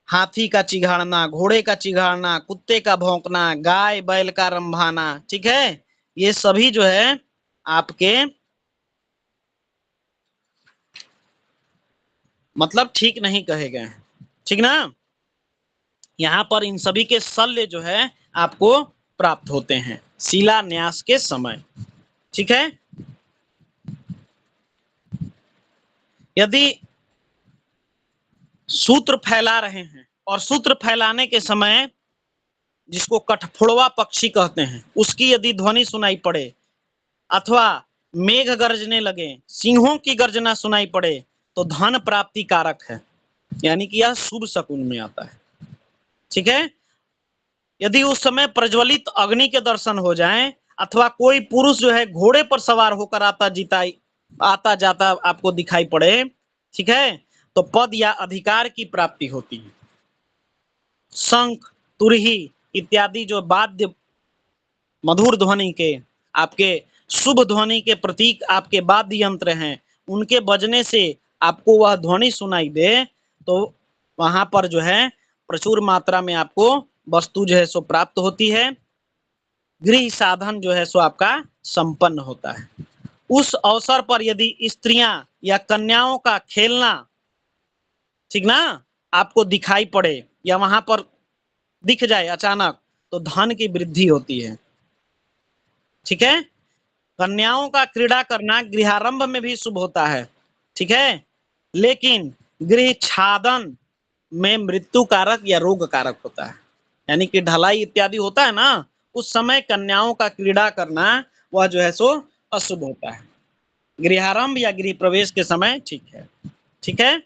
हाथी का चिघाड़ना, घोड़े का चिघाड़ना, कुत्ते का भौंकना, गाय बैल का रंभाना, ठीक है, ये सभी जो है आपके मतलब ठीक नहीं कहे गए, ठीक ना। यहाँ पर इन सभी के शल्य जो है आपको प्राप्त होते हैं शिलान्यास के समय, ठीक है। यदि सूत्र फैला रहे हैं और सूत्र फैलाने के समय जिसको कठफोड़वा पक्षी कहते हैं उसकी यदि ध्वनि सुनाई पड़े, अथवा मेघ गरजने लगे, सिंहों की गर्जना सुनाई पड़े तो धन प्राप्ति कारक है, यानी कि यह शुभ शकुन में आता है, ठीक है। यदि उस समय प्रज्वलित अग्नि के दर्शन हो जाएं, अथवा कोई पुरुष जो है घोड़े पर सवार होकर आता जाता आपको दिखाई पड़े, ठीक है, तो पद या अधिकार की प्राप्ति होती है। शंख, तुरही इत्यादि जो वाद्य मधुर ध्वनि के, आपके शुभ ध्वनि के प्रतीक आपके वाद्य यंत्र हैं, उनके बजने से आपको वह ध्वनि सुनाई दे, तो वहां पर जो है प्रचुर मात्रा में आपको वस्तु जो है सो प्राप्त होती है, गृह साधन जो है सो आपका संपन्न होता है। उस अवसर पर यदि स्त्रियां या कन्याओं का खेलना, ठीक ना, आपको दिखाई पड़े या वहां पर दिख जाए अचानक, तो धन की वृद्धि होती है। ठीक है, कन्याओं का क्रीड़ा करना गृहारंभ में भी शुभ होता है, ठीक है, लेकिन गृह छादन में मृत्यु कारक या रोग कारक होता है। यानी कि ढलाई इत्यादि होता है ना, उस समय कन्याओं का क्रीड़ा करना वह जो है सो अशुभ होता है। गृहारंभ या गृह प्रवेश के समय ठीक है। ठीक है,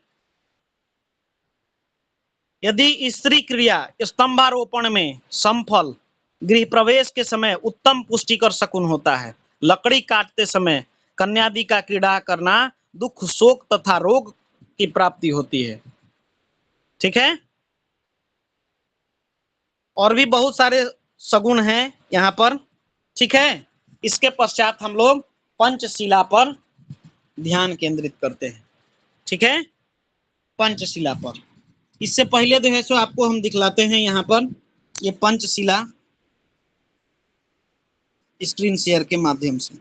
यदि स्त्री क्रिया स्तंभारोपण में संफल, गृह प्रवेश के समय उत्तम पुष्टिकर शकुन होता है। लकड़ी काटते समय कन्यादि का क्रीड़ा करना दुख, शोक तथा रोग की प्राप्ति होती है। ठीक है, और भी बहुत सारे सगुण हैं यहाँ पर। ठीक है, इसके पश्चात हम लोग पंचशिला पर ध्यान केंद्रित करते हैं। ठीक है, पंचशिला पर। इससे पहले जो है सो आपको हम दिखलाते हैं यहाँ पर ये पंचशिला स्क्रीन शेयर के माध्यम से।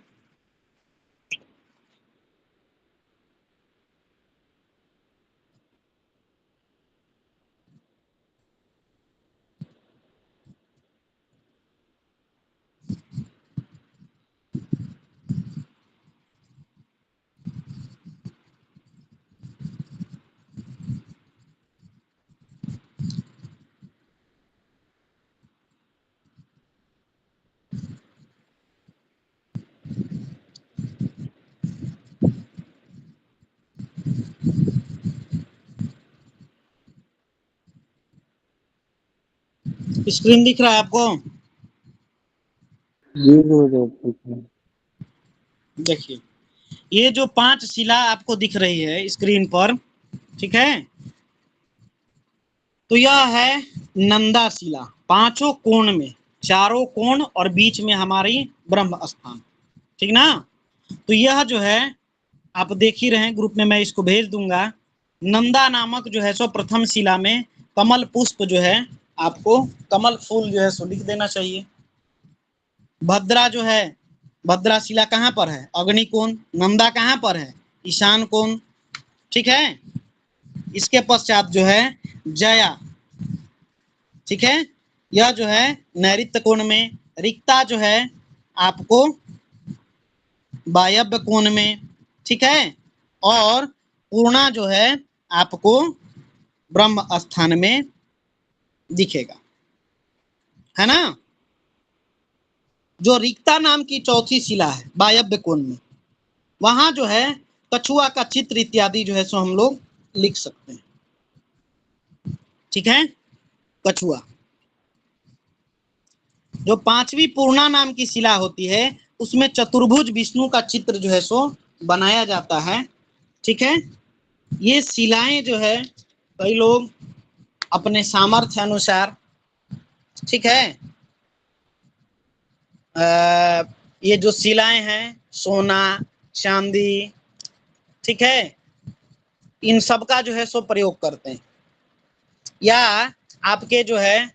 स्क्रीन दिख रहा है आपको? जी गुरुदेव। देखिए, ये जो 5 शिला आपको दिख रही है स्क्रीन पर, ठीक है, तो यह है नंदा शिला, 5 कोण में, 4 कोण और बीच में हमारी ब्रह्म स्थान। ठीक ना, तो यह जो है आप देख ही रहे हैं, ग्रुप में मैं इसको भेज दूंगा। नंदा नामक जो है सो प्रथम शिला में कमल पुष्प जो है, आपको कमल फूल जो है सो लिख देना चाहिए। भद्रा जो है, भद्रा शिला कहाँ पर है? अग्नि कोण। नंदा कहाँ पर है? ईशान कोण। ठीक है, इसके पश्चात जो है जया, ठीक है, यह जो है नैऋत्य कोण में। रिक्ता जो है आपको वायव्य कोण में। ठीक है, और पूर्णा जो है आपको ब्रह्म स्थान में दिखेगा, है ना। जो रिक्ता नाम की चौथी शिला है वायव्य कोण में, वहां जो है कछुआ का चित्र इत्यादि जो है सो हम लोग लिख सकते हैं। ठीक है, कछुआ। जो 5वीं पूर्णा नाम की शिला होती है, उसमें चतुर्भुज विष्णु का चित्र जो है सो बनाया जाता है। ठीक है, ये शिलाएं जो है कई लोग अपने सामर्थ्य अनुसार, ठीक है, ये जो शिलाएं हैं सोना, चांदी, ठीक है, इन सब का जो है सो प्रयोग करते हैं, या आपके जो है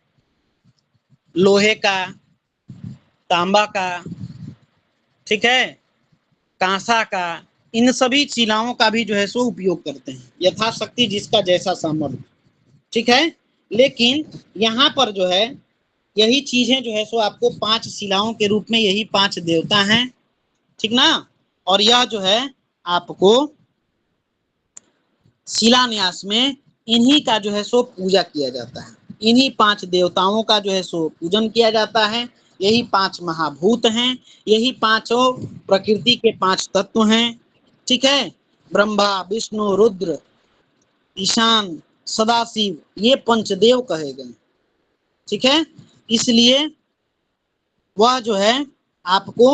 लोहे का, तांबा का, ठीक है, कांसा का, इन सभी शिलाओं का भी जो है सो उपयोग करते हैं, यथाशक्ति जिसका जैसा सामर्थ्य। ठीक है, लेकिन यहाँ पर जो है यही चीजें जो है सो आपको 5 शिलाओं के रूप में यही 5 देवता हैं, ठीक ना, और यह जो है आपको शिलान्यास में इन्हीं का जो है सो पूजा किया जाता है। इन्हीं 5 देवताओं का जो है सो पूजन किया जाता है। यही 5 महाभूत हैं, यही 5 प्रकृति के 5 तत्व हैं। ठीक है, ब्रह्मा, विष्णु, रुद्र, ईशान, सदाशिव, ये पंचदेव कहे गए। ठीक है, इसलिए वह जो है आपको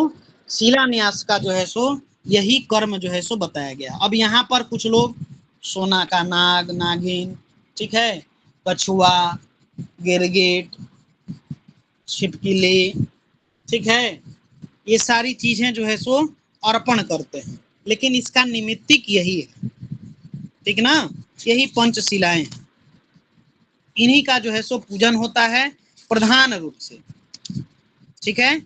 शिलान्यास का जो है सो यही कर्म जो है सो बताया गया। अब यहाँ पर कुछ लोग सोना का नाग, नागिन, ठीक है, कछुआ, गिरगिट, छिपकली, ठीक है, ये सारी चीजें जो है सो अर्पण करते हैं। लेकिन इसका निमित्तिक यही है, ठीक ना, यही पंचशिलाएं, इन्हीं का जो है सो पूजन होता है प्रधान रूप से, ठीक है।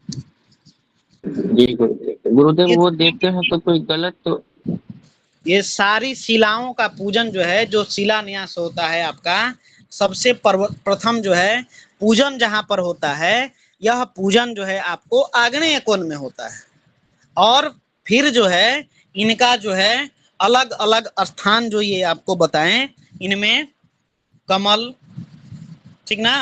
जी गुरुदेव। गुरुदेव ये वो देते हैं तो कोई गलत तो ये सारी शिलाओं का पूजन जो है, जो शिलान्यास होता है आपका, सबसे प्रथम जो है पूजन जहां पर होता है, यह पूजन जो है आपको आग्नेय कोण में होता है। और फिर जो है इनका जो है अलग अलग स्थान जो ये आपको बताएं, इनमें कमल, ठीक ना,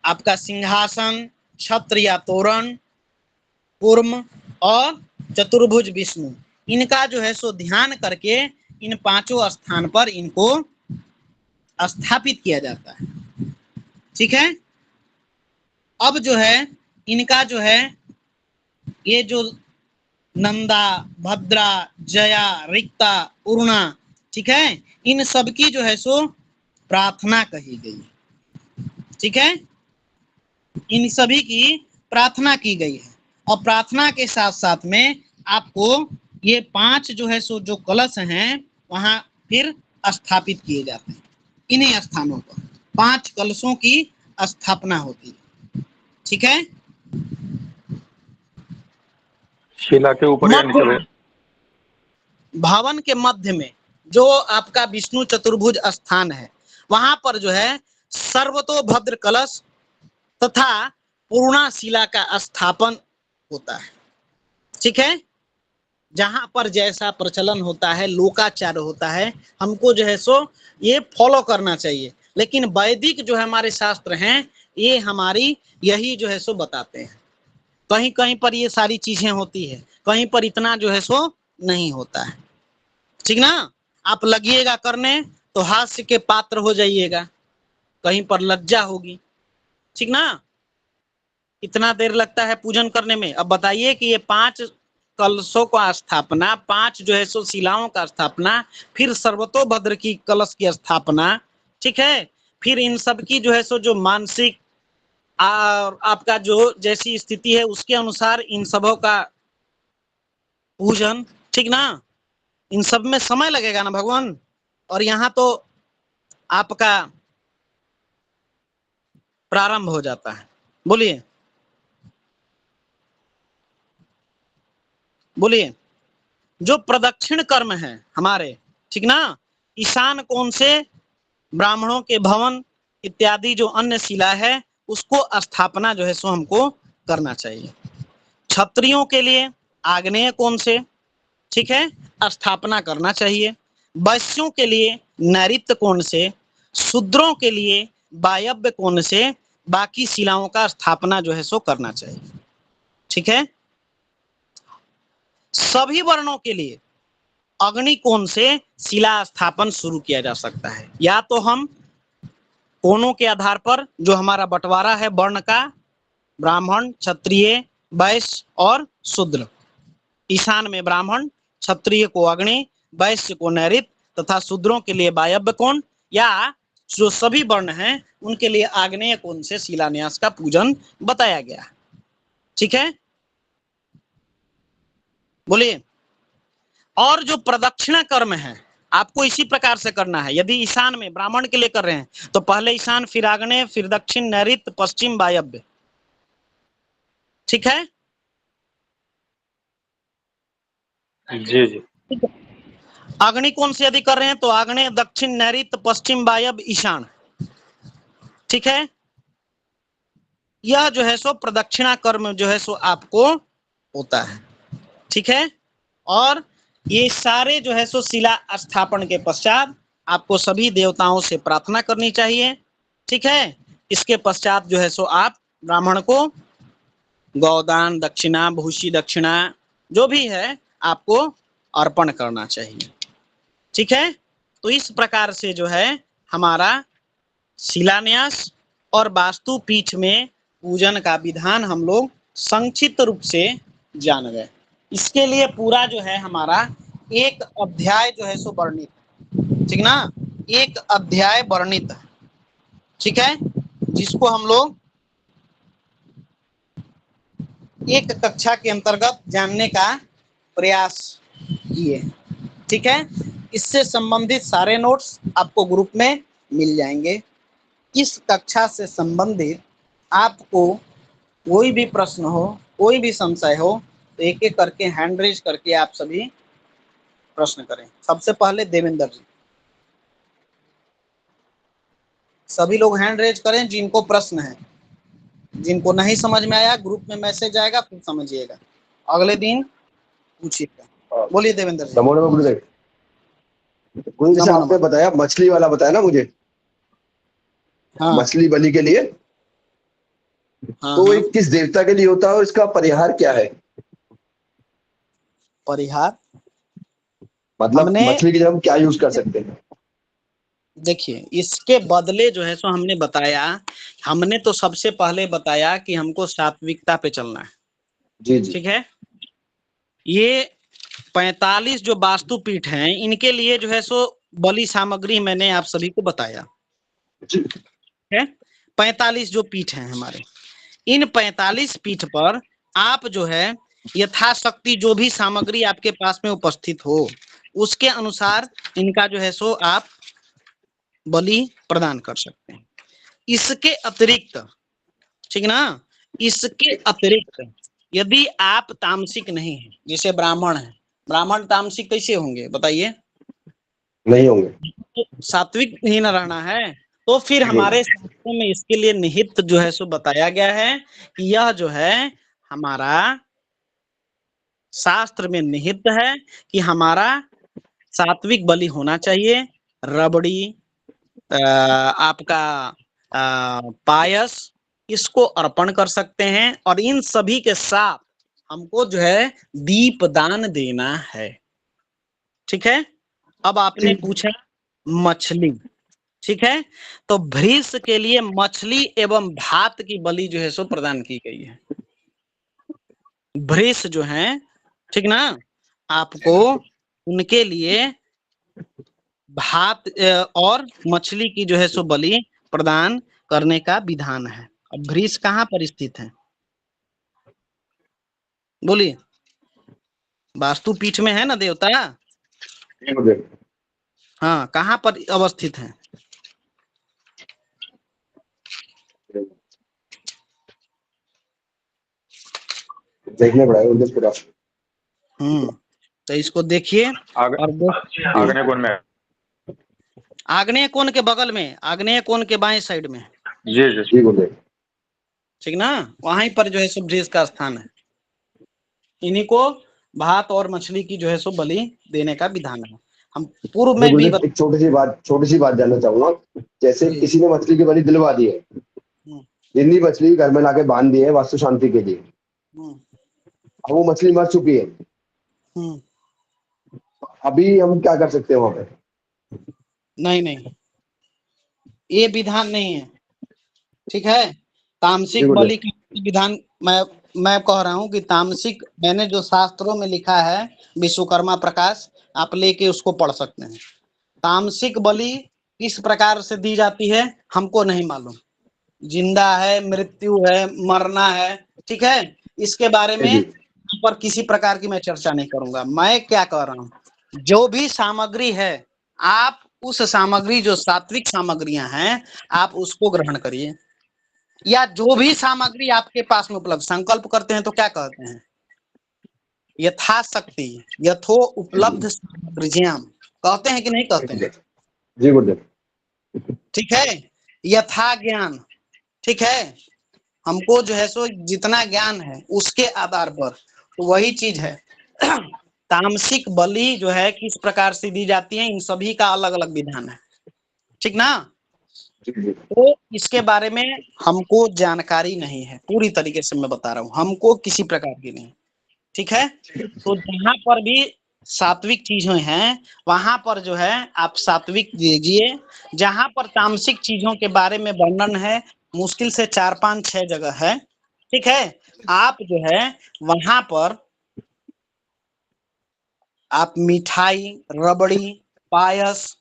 आपका सिंहासन, छत्र या तोरण, कूर्म और चतुर्भुज विष्णु, इनका जो है सो ध्यान करके इन पांचों स्थान पर इनको स्थापित किया जाता है, ठीक है। अब जो है इनका जो है ये जो नंदा, भद्रा, जया, रिक्ता, उर्णा, ठीक है, इन सब की जो है सो प्रार्थना कही गई, ठीक है, इन सभी की प्रार्थना की गई है। और प्रार्थना के साथ साथ में आपको ये 5 जो है सो जो कलश हैं वहां फिर स्थापित किए जाते हैं। इन्हीं स्थानों पर 5 कलशों की स्थापना होती है, ठीक है। शिला के ऊपर या नीचे में? भवन के मध्य में जो आपका विष्णु चतुर्भुज स्थान है, वहां पर जो है सर्वतोभद्र कलश तथा पूर्णा शिला का स्थापन होता है, ठीक है। जहां पर जैसा प्रचलन होता है, लोकाचार होता है, हमको जो है सो ये फॉलो करना चाहिए। लेकिन वैदिक जो है हमारे शास्त्र हैं, ये हमारी यही जो है सो बताते हैं। कहीं कहीं पर ये सारी चीजें होती है, कहीं पर इतना जो है सो नहीं होता है, ठीक ना। आप लगिएगा करने तो हास्य के पात्र हो जाइएगा, कहीं पर लज्जा होगी, ठीक ना। इतना देर लगता है पूजन करने में। अब बताइए कि ये 5 कलशों का स्थापना, 5 जो है सो शिलाओं का स्थापना, फिर सर्वतोभद्र की कलश की स्थापना, ठीक है, फिर इन सब की जो है सो जो मानसिक आपका जो जैसी स्थिति है उसके अनुसार इन सबों का पूजन, ठीक ना। इन सब में समय लगेगा ना भगवान। और यहाँ तो आपका प्रारंभ हो जाता है। बोलिए बोलिए। जो प्रदक्षिण कर्म है हमारे, ठीक ना, ईशान कोण से ब्राह्मणों के भवन इत्यादि जो अन्य शिला है उसको स्थापना जो है सो हमको करना चाहिए। क्षत्रियों के लिए आग्नेय कोण से, ठीक है, स्थापना करना चाहिए। वैश्यों के लिए नैऋत्य कोण से, शूद्रों के लिए वायव्य कोण से बाकी शिलाओं का स्थापना जो है सो करना चाहिए, ठीक है। सभी वर्णों के लिए अग्नि कोण से शिला स्थापन शुरू किया जा सकता है। या तो हम कोणों के आधार पर जो हमारा बंटवारा है वर्ण का, ब्राह्मण, क्षत्रिय, वैश्य और शूद्र, ईशान में ब्राह्मण, क्षत्रिय को अग्नि, वैश्य को नैऋत्य तथा शूद्रों के लिए वायव्य कोण, या जो सभी वर्ण हैं उनके लिए आग्नेय कोण से शिलान्यास का पूजन बताया गया, ठीक है। बोलिए। और जो प्रदक्षिणा कर्म है आपको इसी प्रकार से करना है। यदि ईशान में ब्राह्मण के लिए कर रहे हैं तो पहले ईशान, फिर आग्नेय, फिर दक्षिण, नैऋत्य, पश्चिम, वायव्य, ठीक है। जी जी। अग्नि कोण से यदि कर रहे हैं तो आग्नेय, दक्षिण, नैऋत्य, पश्चिम, वायव्य, ईशान, ठीक है। यह जो है सो प्रदक्षिणा कर्म जो है सो आपको होता है, ठीक है। और ये सारे जो है सो शिला स्थापन के पश्चात आपको सभी देवताओं से प्रार्थना करनी चाहिए, ठीक है। इसके पश्चात जो है सो आप ब्राह्मण को गौदान, दक्षिणा, भूषी दक्षिणा जो भी है आपको अर्पण करना चाहिए, ठीक है। तो इस प्रकार से जो है हमारा शिलान्यास और वास्तु पीठ में पूजन का विधान हम लोग संक्षिप्त रूप से जान गए। इसके लिए पूरा जो है हमारा एक अध्याय जो है सो वर्णित, ठीक ना, एक अध्याय वर्णित, ठीक है, जिसको हम लोग एक कक्षा के अंतर्गत जानने का प्रयास किए। ठीक है, इससे संबंधित सारे नोट्स आपको ग्रुप में मिल जाएंगे। इस कक्षा से संबंधित आपको कोई भी प्रश्न हो, कोई भी संशय हो, तो एक एक करके हैंड रेज करके आप सभी प्रश्न करें। सबसे पहले देवेंद्र जी, सभी लोग हैंड रेज करें जिनको प्रश्न है। जिनको नहीं समझ में आया ग्रुप में मैसेज आएगा, फिर समझिएगा, अगले दिन पूछिएगा। बोलिए देवेंद्र जी। नमो नमः गुरुदेव। गुरु जैसे नमो आपने नमः। बताया, मछली वाला बताया ना मुझे, हाँ मछली बलि के लिए, हाँ तो हाँ। ये किस देवता के लिए होता है और इसका परिहार क्या है? परिहार मतलब हमने, मछली की जगह हम क्या यूज कर सकते हैं? देखिए इसके बदले जो है सो हमने बताया, हमने तो सबसे पहले बताया कि हमको सात्विकता पे चलना है। जी जी ठीक है, ये 45 जो वास्तुपीठ हैं इनके लिए जो है सो बलि सामग्री मैंने आप सभी को बताया जी। है। 45 जो पीठ हैं हमारे, इन 45 पीठ पर आप जो है यथाशक्ति जो भी सामग्री आपके पास में उपस्थित हो उसके अनुसार इनका जो है सो आप बलि प्रदान कर सकते हैं। इसके अतिरिक्त, ठीक ना, इसके अतिरिक्त यदि आप तामसिक नहीं है, जैसे ब्राह्मण है, ब्राह्मण तामसिक कैसे होंगे बताइए? नहीं होंगे। तो सात्विक ही न रहना है, तो फिर हमारे शास्त्रों में इसके लिए निहित जो है सो बताया गया है कि यह जो है हमारा शास्त्र में निहित है कि हमारा सात्विक बलि होना चाहिए। रबड़ी, आपका पायस, इसको अर्पण कर सकते हैं और इन सभी के साथ हमको जो है दीप दान देना है। ठीक है, अब आपने पूछा मछली, ठीक है, तो भृष के लिए मछली एवं भात की बलि जो है सो प्रदान की गई है। भृष जो है, ठीक ना, आपको उनके लिए भात और मछली की जो है सो बलि प्रदान करने का विधान है। अब भृष कहाँ पर स्थित है बोलिए? वास्तुपीठ में है ना देवता? जी गुरुदेव। हाँ, कहाँ पर अवस्थित है? देखने पड़ेगा गुरुदेव पूरा। तो इसको देखिए और आग्नेय कोण में है। आग्नेय कोण के बगल में, आग्नेय कोण के बाएं साइड में। जी जी जी गुरुदेव। ठीक ना, वहीं पर जो है सो भृष का स्थान है। इन्हीं को भात और मछली की जो है सो बलि देने का विधान है। हम पूर्व मैं में भी गुरुदेव एक छोटी सी बात जानना चाहूंगा। जैसे जी। किसी ने मछली की बलि दिलवा दी है, हम्म, जितनी मछली घर में लाके बांध दी है वास्तु शांति के लिए, हम्म, अब वो मछली मर चुकी है, हम्म। अभी हम क्या कर सकते हैं वहां पे? नहीं नहीं, ये विधान नहीं है। ठीक है, जी तामसिक गुरुदेव। बलि का विधान मैं कह रहा हूँ कि तामसिक, मैंने जो शास्त्रों में लिखा है विश्वकर्मा प्रकाश, आप लेके उसको पढ़ सकते हैं। तामसिक बलि किस प्रकार से दी जाती है हमको नहीं मालूम, जिंदा है, मृत्यु है, मरना है, ठीक है, इसके बारे में जी यहाँ पर किसी प्रकार की मैं चर्चा नहीं करूंगा। मैं क्या कह रहा हूँ, जो भी सामग्री है आप उस सामग्री, जो सात्विक सामग्रियां हैं आप उसको ग्रहण करिए, या जो भी सामग्री आपके पास में उपलब्ध, संकल्प करते हैं तो क्या कहते हैं, यथाशक्ति, यथो उपलब्ध सामग्रियां, कहते हैं कि नहीं कहते हैं? जी गुरुदेव। ठीक है, यथा ज्ञान, ठीक है, हमको जो है सो जितना ज्ञान है उसके आधार पर, तो वही चीज है। तामसिक बलि जो है किस प्रकार से दी जाती है, इन सभी का अलग अलग विधान है। ठीक ना, तो इसके बारे में हमको जानकारी नहीं है, पूरी तरीके से मैं बता रहा हूँ, हमको किसी प्रकार की नहीं। ठीक है, तो जहां पर भी सात्विक चीजें हैं वहां पर जो है आप सात्विक दीजिए। जहां पर तामसिक चीजों के बारे में वर्णन है, मुश्किल से 4-5-6 जगह है, ठीक है, आप जो है वहां पर आप मिठाई, रबड़ी, पायस,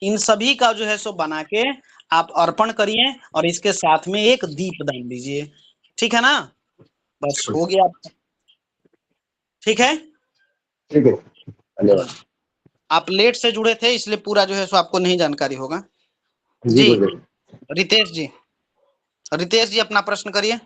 इन सभी का जो है सो बना के आप अर्पण करिए और इसके साथ में एक दीप दान दीजिए। ठीक है ना, बस हो गया। ठीक है, ठीक है, धन्यवाद। आप लेट से जुड़े थे इसलिए पूरा जो है सो आपको नहीं जानकारी होगा। जी जी गुरुदेव। रितेश जी, रितेश जी अपना प्रश्न करिए।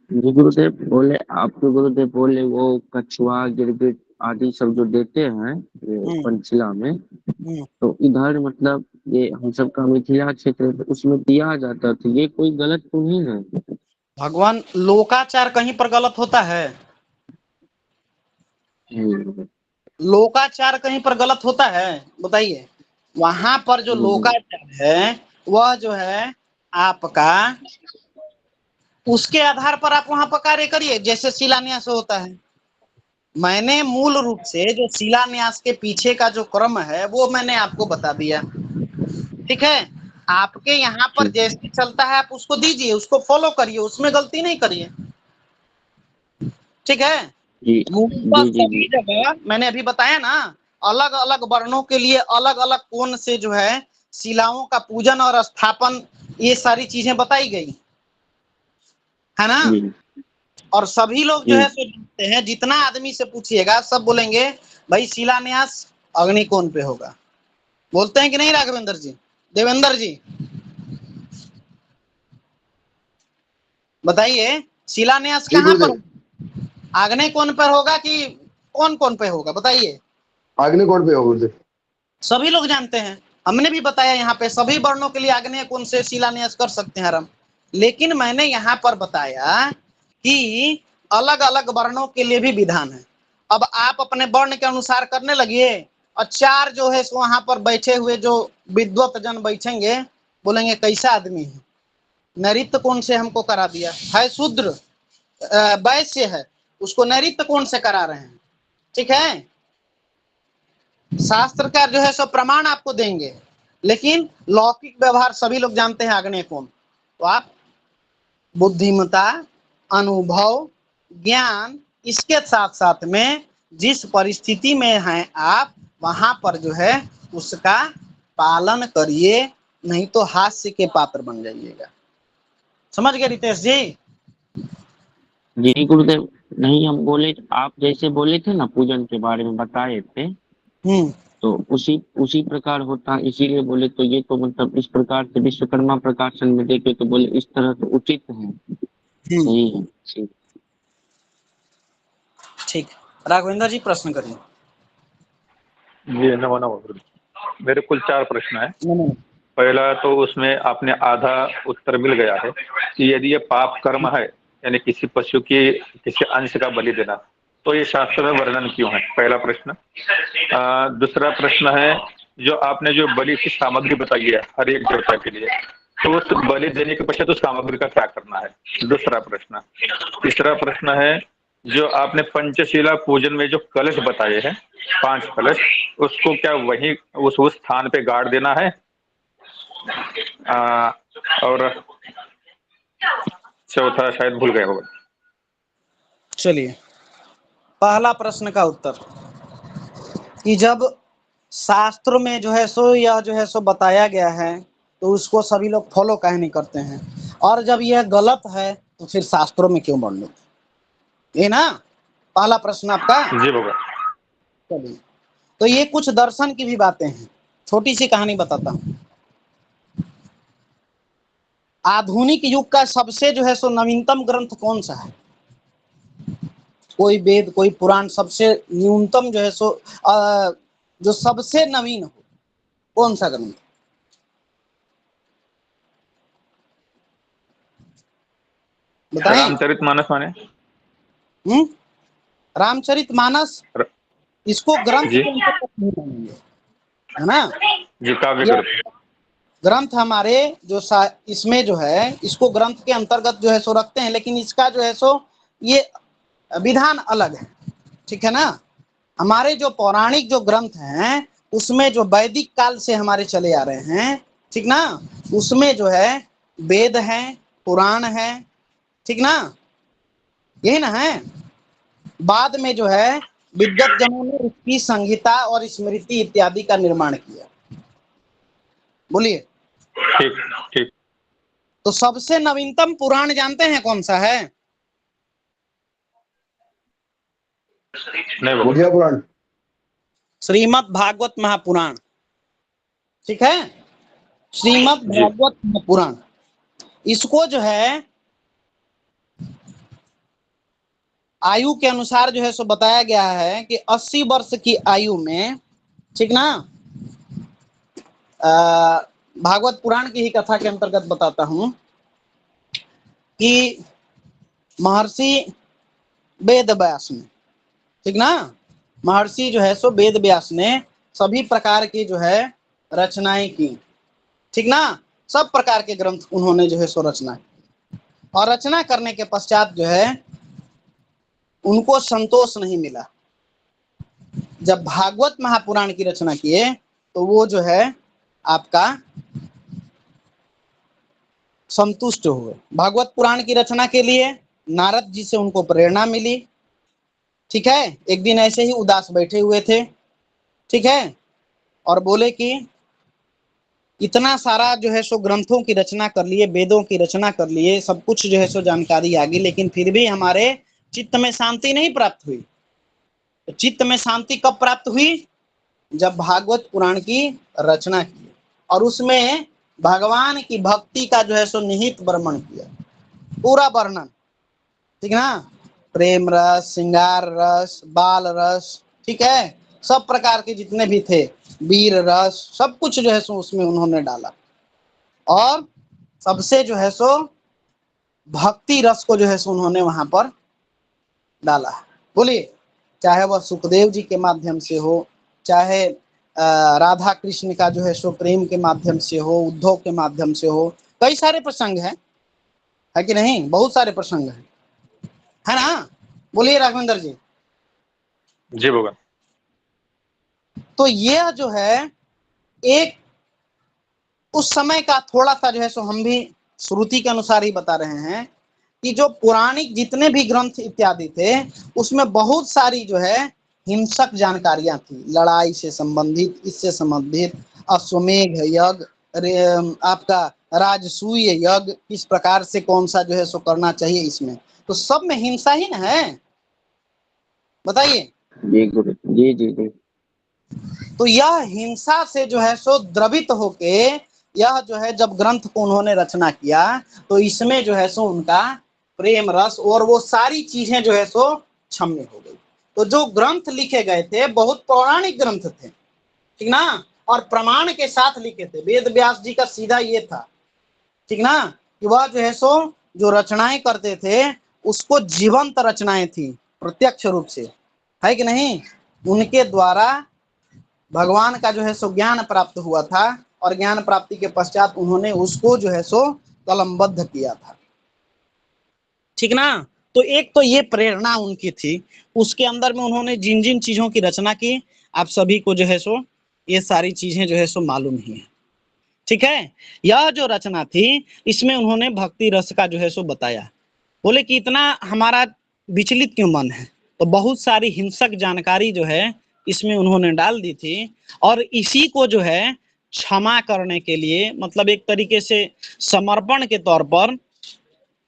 जी गुरुदेव बोले, आपके गुरुदेव बोले वो कछुआ गिरगिट आदि सब जो देते हैं ये हम्म पंचशिला में, हम्म। तो इधर मतलब ये हम सब का मिथिला क्षेत्र है, तो उसमें दिया जाता था, ये कोई गलत तो नहीं है? भगवान, लोकाचार कहीं पर गलत होता है? जी लोकाचार कहीं पर गलत होता है? बताइए। वहां पर जो लोकाचार है वह जो है आपका, उसके आधार पर आप वहां पर कार्य करिए, जैसे शिलान्यास होता है। मैंने मूल रूप से जो शिलान्यास के पीछे का जो क्रम है वो मैंने आपको बता दिया। ठीक है, आपके यहाँ पर जी जैसे चलता है आप उसको दीजिए, उसको फॉलो करिए, उसमें गलती नहीं करिए। ठीक है, जी मूलतः जी जी सभी जगह मैंने अभी बताया ना, अलग अलग वर्णों के लिए अलग अलग कोण से जो है शिलाओं का पूजन और स्थापन, ये सारी चीजें बताई गई है ना। जी और सभी लोग जो जी है सो जानते हैं, जितना आदमी से पूछिएगा सब बोलेंगे भाई शिलान्यास अग्निकोण पे होगा। बोलते हैं कि नहीं राघवेंद्र जी, देवेंद्र जी? बताइए, शिलान्यास जी कहाँ पर गुरुदेव। होगा? आग्नेय पर होगा कि कौन कौन पे होगा? बताइए। अग्निकोण पे हो गुरुदेव। सभी लोग जानते हैं, हमने भी बताया यहाँ पे सभी वर्णों के लिए आग्नेय कोण से शिलान्यास कर सकते हैं आरंभ। लेकिन मैंने यहाँ पर बताया कि अलग अलग वर्णों के लिए भी विधान है। अब आप अपने वर्ण के अनुसार करने लगिए, और चार जो है वहां पर बैठे हुए जो विद्वत जन बैठेंगे, बोलेंगे कैसा आदमी है, नैऋत्य कोण से हमको करा दिया है, शूद्र वैश्य है, उसको नैऋत्य कोण से करा रहे हैं। ठीक है, शास्त्र का जो है सो प्रमाण आपको देंगे, लेकिन लौकिक व्यवहार सभी लोग जानते हैं आग्नेय कोण। तो आप बुद्धिमता, अनुभव, ज्ञान, इसके साथ साथ में जिस परिस्थिति में हैं आप, वहां पर जो है उसका पालन करिए, नहीं तो हास्य के पात्र बन जाइएगा। समझ गए रितेश जी? जी गुरुदेव। नहीं, हम बोले, आप जैसे बोले थे ना पूजन के बारे में बताए थे, हम्म तो उसी उसी प्रकार होता है, इसीलिए बोले तो ये तो मतलब इस प्रकार से विश्वकर्मा प्रकाशन में देखे तो बोले इस तरह तो उचित है, हम्म। सही है। ठीक। ठीक, राघवेंद्र जी प्रश्न करिए। जी नमो नमो गुरुदेव। मेरे कुल 4 प्रश्न है। नमो। पहला तो उसमें आपने आधा उत्तर मिल गया है कि यदि ये पाप कर्म है, यानी किसी पशु की किसी अंश का बलि देना, तो ये शास्त्र में वर्णन क्यों है? पहला प्रश्न। दूसरा प्रश्न है, जो आपने जो बलि की सामग्री बताई है हर एक देवता के लिए, तो उस बलि देने के पश्चात उस सामग्री का क्या करना है? दूसरा प्रश्न। तीसरा प्रश्न है, जो आपने पंचशिला पूजन में जो कलश बताए हैं 5 कलश, उसको क्या वही उस स्थान पे गाड़ देना है? आ, और चौथा शायद भूल गए होगा। चलिए, पहला प्रश्न का उत्तर, कि जब शास्त्र में जो है सो यह जो है सो बताया गया है, तो उसको सभी लोग फॉलो काहे नहीं करते हैं? और जब यह गलत है तो फिर शास्त्रों में क्यों वर्णित? ये ना पहला प्रश्न आपका। जी बाबा। चलिए, तो ये कुछ दर्शन की भी बातें हैं, छोटी सी कहानी बताता हूँ। आधुनिक युग का सबसे जो है सो नवीनतम ग्रंथ कौन सा है? कोई वेद, कोई पुराण, सबसे न्यूनतम जो है सो जो सबसे नवीन हो, कौन सा ग्रंथ? बताएं। रामचरितमानस माने? रामचरितमानस, र- इसको ग्रंथ जी के अंतर्गत नहीं मानेंगे, है ना। जी, काव्य ये कृत। ग्रंथ हमारे जो इसमें जो है इसको ग्रंथ के अंतर्गत जो है सो रखते हैं, लेकिन इसका जो है सो ये विधान अलग है। ठीक है ना। हमारे जो पौराणिक जो ग्रंथ हैं उसमें जो वैदिक काल से हमारे चले आ रहे हैं, ठीक ना, उसमें जो है वेद है, पुराण है, ठीक ना, यही ना है। बाद में जो है विद्वत जनों ने उसकी संहिता और स्मृति इत्यादि का निर्माण किया। बोलिए। ठीक ठीक। तो सबसे नवीनतम पुराण जानते हैं कौन सा है? नहीं बाबा। बुढ़िया पुराण। श्रीमद् भागवत महापुराण, ठीक है, श्रीमद् जी। भागवत महापुराण। इसको जो है आयु के अनुसार जो है सो बताया गया है कि 80 वर्ष की आयु में, ठीक ना, भागवत पुराण की ही कथा के अंतर्गत बताता हूं कि महर्षि वेद व्यास ने, ठीक ना, महर्षि जो है सो वेद व्यास ने सभी प्रकार की जो है रचनाएं की, ठीक ना, सब प्रकार के ग्रंथ उन्होंने जो है सो रचना की। और रचना करने के पश्चात जो है उनको संतोष नहीं मिला। जब भागवत महापुराण की रचना किए तो वो जो है आपका संतुष्ट हुए। भागवत पुराण की रचना के लिए नारद जी से उनको प्रेरणा मिली, ठीक है। एक दिन ऐसे ही उदास बैठे हुए थे, ठीक है, और बोले कि इतना सारा जो है सो ग्रंथों की रचना कर लिए, वेदों की रचना कर लिए, सब कुछ जो है सो जानकारी आ गई, लेकिन फिर भी हमारे चित्त में शांति नहीं प्राप्त हुई। तो चित्त में शांति कब प्राप्त हुई? जब भागवत पुराण की रचना की और उसमें भगवान की भक्ति का जो है सो निहित वर्णन किया, पूरा वर्णन, ठीक ना, प्रेम रस, श्रृंगार रस, बाल रस, ठीक है, सब प्रकार के जितने भी थे, वीर रस, सब कुछ जो है सो उसमें उन्होंने डाला। और सबसे जो है सो भक्ति रस को जो है सो उन्होंने वहां पर डाला। बोलिए, चाहे वह सुखदेव जी के माध्यम से हो, चाहे राधा कृष्ण का जो है सो प्रेम के माध्यम से हो, उद्धव के माध्यम से हो, कई सारे प्रसंग है कि नहीं, बहुत सारे प्रसंग है ना। बोलिए राघवेंद्र जी। जी भगवान। तो यह जो है एक उस समय का थोड़ा सा जो है सो हम भी श्रुति के अनुसार ही बता रहे हैं कि जो पौराणिक जितने भी ग्रंथ इत्यादि थे उसमें बहुत सारी जो है हिंसक जानकारियां थी, लड़ाई से संबंधित, इससे संबंधित, अश्वमेघ यज्ञ, आपका राजसूय यज्ञ, किस प्रकार से कौन सा जो है सो करना चाहिए, इसमें तो सब में हिंसा ही ना है, बताइए। जी गुरु जी जी जी। तो यह हिंसा से जो है सो द्रवित होके यह जो है जब ग्रंथ को उन्होंने रचना किया तो इसमें जो है सो उनका प्रेम रस और वो सारी चीजें जो है सो क्षम्य हो गई। तो जो ग्रंथ लिखे गए थे बहुत पौराणिक ग्रंथ थे, ठीक ना, और प्रमाण के साथ लिखे थे। वेद व्यास जी का सीधा ये था, ठीक ना, कि वह जो है सो जो रचनाएं करते थे उसको जीवंत रचनाएं थी, प्रत्यक्ष रूप से, है कि नहीं। उनके द्वारा भगवान का जो है सो ज्ञान प्राप्त हुआ था और ज्ञान प्राप्ति के पश्चात उन्होंने उसको जो है सो कलमबद्ध किया था, ठीक ना। तो एक तो ये प्रेरणा उनकी थी, उसके अंदर में उन्होंने जिन जिन चीजों की रचना की आप सभी को जो है सो ये सारी चीजें जो है सो मालूम ही है, ठीक है। यह जो रचना थी इसमें उन्होंने भक्ति रस का जो है सो बताया। बोले कि इतना हमारा विचलित क्यों मन है, तो बहुत सारी हिंसक जानकारी जो है इसमें उन्होंने डाल दी थी और इसी को जो है क्षमा करने के लिए, मतलब एक तरीके से समर्पण के तौर पर,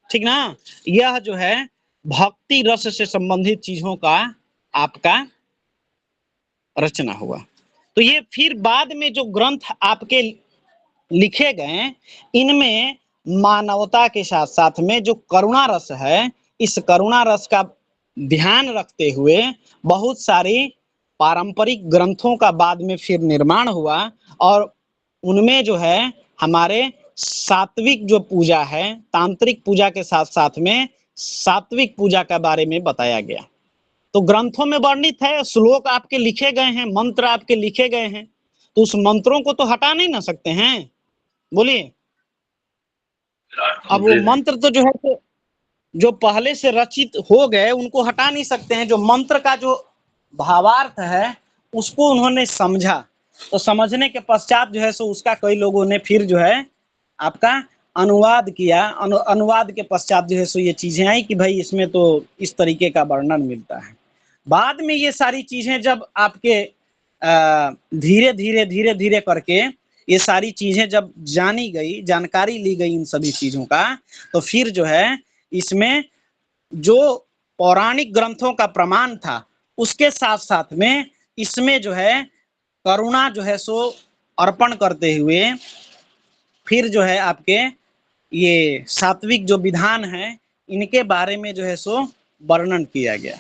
ठीक ना, यह जो है भक्ति रस से संबंधित चीजों का आपका रचना हुआ। तो ये फिर बाद में जो ग्रंथ आपके लिखे गए इनमें मानवता के साथ साथ में जो करुणा रस है, इस करुणा रस का ध्यान रखते हुए बहुत सारी पारंपरिक ग्रंथों का बाद में फिर निर्माण हुआ और उनमें जो है हमारे सात्विक जो पूजा है, तांत्रिक पूजा के साथ साथ में सात्विक पूजा के बारे में बताया गया। तो ग्रंथों में वर्णित है, श्लोक आपके लिखे गए हैं, मंत्र आपके लिखे गए हैं, तो उस मंत्रों को तो हटा नहीं ना सकते हैं। बोलिए, अब वो मंत्र तो जो है तो जो पहले से रचित हो गए उनको हटा नहीं सकते हैं। जो मंत्र का जो भावार्थ है उसको उन्होंने समझा, तो समझने के पश्चात जो है सो उसका कई लोगों ने फिर जो है आपका अनुवाद किया। अनुवाद के पश्चात जो है सो ये चीजें आई कि भाई इसमें तो इस तरीके का वर्णन मिलता है। बाद में ये सारी चीजें जब आपके धीरे धीरे धीरे धीरे करके ये सारी चीजें जब जानी गई, जानकारी ली गई इन सभी चीजों का, तो फिर जो है इसमें जो पौराणिक ग्रंथों का प्रमाण था उसके साथ साथ में इसमें जो है करुणा जो है सो अर्पण करते हुए फिर जो है आपके ये सात्विक जो विधान है इनके बारे में जो है सो वर्णन किया गया।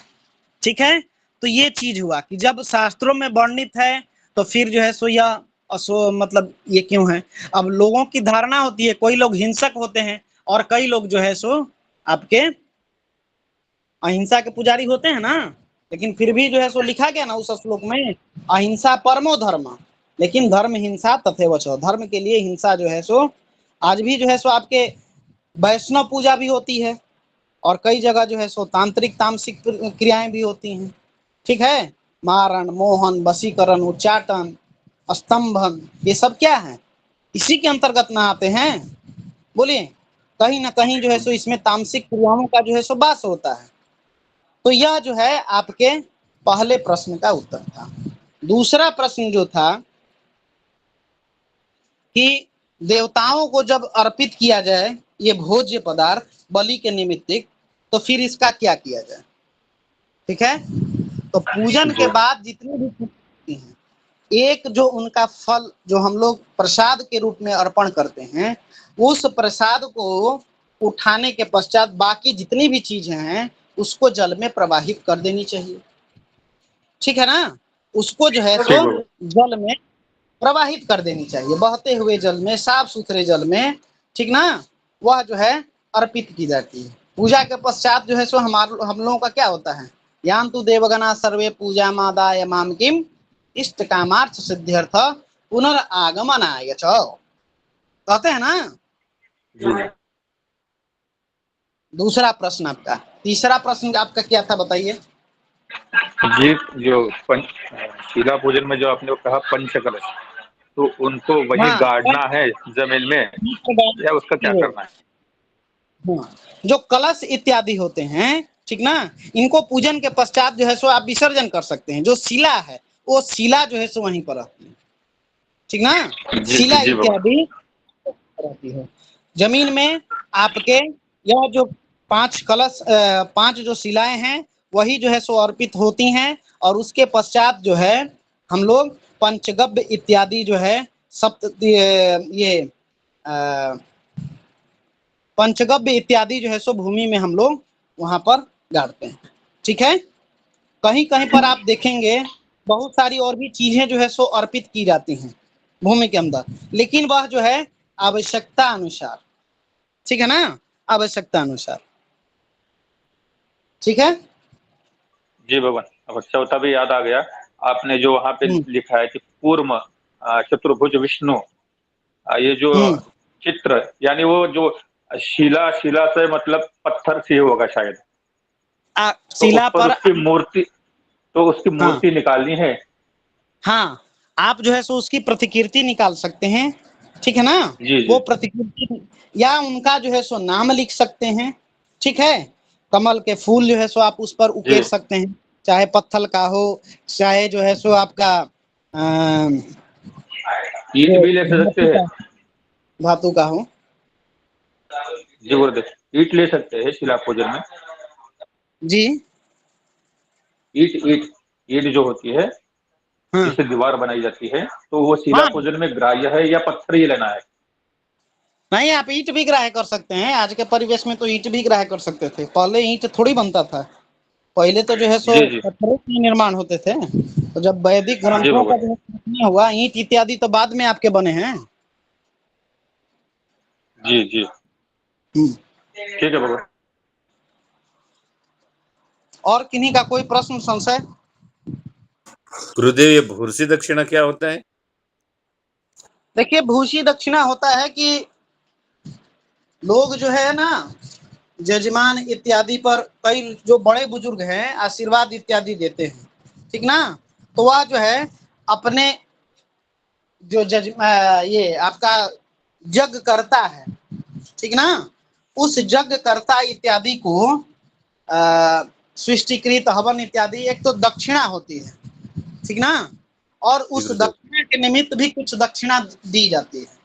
ठीक है, तो ये चीज हुआ कि जब शास्त्रों में वर्णित है तो फिर जो है सो यह मतलब ये क्यों है। अब लोगों की धारणा होती है, कोई लोग हिंसक होते हैं और कई लोग जो है सो आपके अहिंसा के पुजारी होते हैं ना, लेकिन फिर भी जो है सो लिखा गया ना उस श्लोक में, अहिंसा परमो धर्म, लेकिन धर्म हिंसा तथैव च, धर्म के लिए हिंसा जो है सो आज भी जो है सो आपके वैष्णव पूजा भी होती है और कई जगह जो है सो तांत्रिक तामसिक क्रियाएं भी होती हैं। ठीक है, मारण, मोहन, वशीकरण, उच्चाटन, स्तंभन, ये सब क्या है, इसी के अंतर्गत ना आते हैं। बोलिए, कहीं ना कहीं जो है सो इसमें तामसिक क्रियाओं का जो है सो वास होता है। तो यह जो है आपके पहले प्रश्न का उत्तर था। दूसरा प्रश्न जो था कि देवताओं को जब अर्पित किया जाए ये भोज्य पदार्थ बलि के निमित्त, तो फिर इसका क्या किया जाए। ठीक है, तो पूजन के बाद जितने भी चीजें हैं, एक जो उनका फल जो हम लोग प्रसाद के रूप में अर्पण करते हैं, उस प्रसाद को उठाने के पश्चात बाकी जितनी भी चीजें हैं उसको जल में प्रवाहित कर देनी चाहिए। ठीक है ना, उसको जो है सो जल में प्रवाहित कर देनी चाहिए, बहते हुए जल में, साफ सुथरे जल में। ठीक ना, वह जो है अर्पित की जाती है। पूजा के पश्चात जो है सो हम लोगों का क्या होता है, यान्तु देवगणा सर्वे पूजा मादाय माम किम इष्ट कामार्थ सिद्ध्यर्थ पुनरागमनाय च, कहते हैं ना। दूसरा प्रश्न आपका, तीसरा प्रश्न आपका क्या था बताइए। जी, जो शिला पूजन में जो आपने कहा पंचकलश, तो उनको वही गाड़ना है जमीन में या उसका क्या करना है। जो कलश इत्यादि होते हैं, ठीक ना, इनको पूजन के पश्चात जो है सो आप विसर्जन कर सकते हैं। जो शिला है वो शिला जो है सो वहीं पर रहती है। ठीक ना, शिला इत्यादि रहती है जमीन में। आपके यह जो 5 कलश 5 जो शिलाएं हैं वही जो है सो अर्पित होती हैं, और उसके पश्चात जो है हम लोग पंचगव्य इत्यादि जो है सप्त ये पंचगव्य इत्यादि जो है सो भूमि में हम लोग वहां पर गाड़ते हैं। ठीक है, कहीं कहीं पर आप देखेंगे बहुत सारी और भी चीजें जो है सो अर्पित की जाती हैं भूमि के अंदर, लेकिन वह जो है आवश्यकता अनुसार। ठीक है ना, आवश्यकता अनुसार। ठीक है जी भगवान, अब चौथा भी याद आ गया। आपने जो वहां पे लिखा है कि पूर्व चतुर्भुज विष्णु, ये जो चित्र, यानी वो जो शिला से मतलब पत्थर से होगा शायद, शिला तो पर उसकी मूर्ति, तो उसकी मूर्ति निकालनी है। हाँ, आप जो है सो उसकी प्रतिकृति निकाल सकते हैं। ठीक है ना, वो प्रतिकृति या उनका जो है सो नाम लिख सकते हैं। ठीक है, कमल के फूल जो है सो आप उस पर उकेर सकते हैं, चाहे पत्थर का हो, चाहे जो है सो आपका ईंट भी ले सकते हैं, धातु का हो। जी गुरुदेव, ईंट ले सकते हैं शिला पूजन में। जी, ईंट जो होती है जिससे दीवार बनाई जाती है, तो वो शिला पूजन में ग्राह्य है या पत्थर ही लेना है। नहीं, आप ईंट भी ग्राह्य कर सकते हैं। आज के परिवेश में तो ईंट भी ग्राह्य कर सकते थे, पहले ईंट थोड़ी बनता था। पहले तो जो है सो पत्थरों के निर्माण होते थे। तो जब वैदिक ग्रंथों का जो हुआ, ईंट इत्यादि तो बाद में आपके बने हैं। जी जी, ठीक है भगवान। और किन्हीं का कोई प्रश्न संशय। गुरुदेव, ये भूर्सी दक्षिणा क्या होता है। देखिए, भूसी दक्षिणा होता है कि लोग जो है ना जजमान इत्यादि पर कई जो बड़े बुजुर्ग हैं आशीर्वाद इत्यादि देते हैं। ठीक ना, तो वह जो है अपने जो ये आपका यज्ञ करता है, ठीक ना, उस यज्ञ करता इत्यादि को सृष्टिकृत हवन इत्यादि एक तो दक्षिणा होती है। ठीक ना, और उस दक्षिणा के निमित्त भी कुछ दक्षिणा दी जाती है।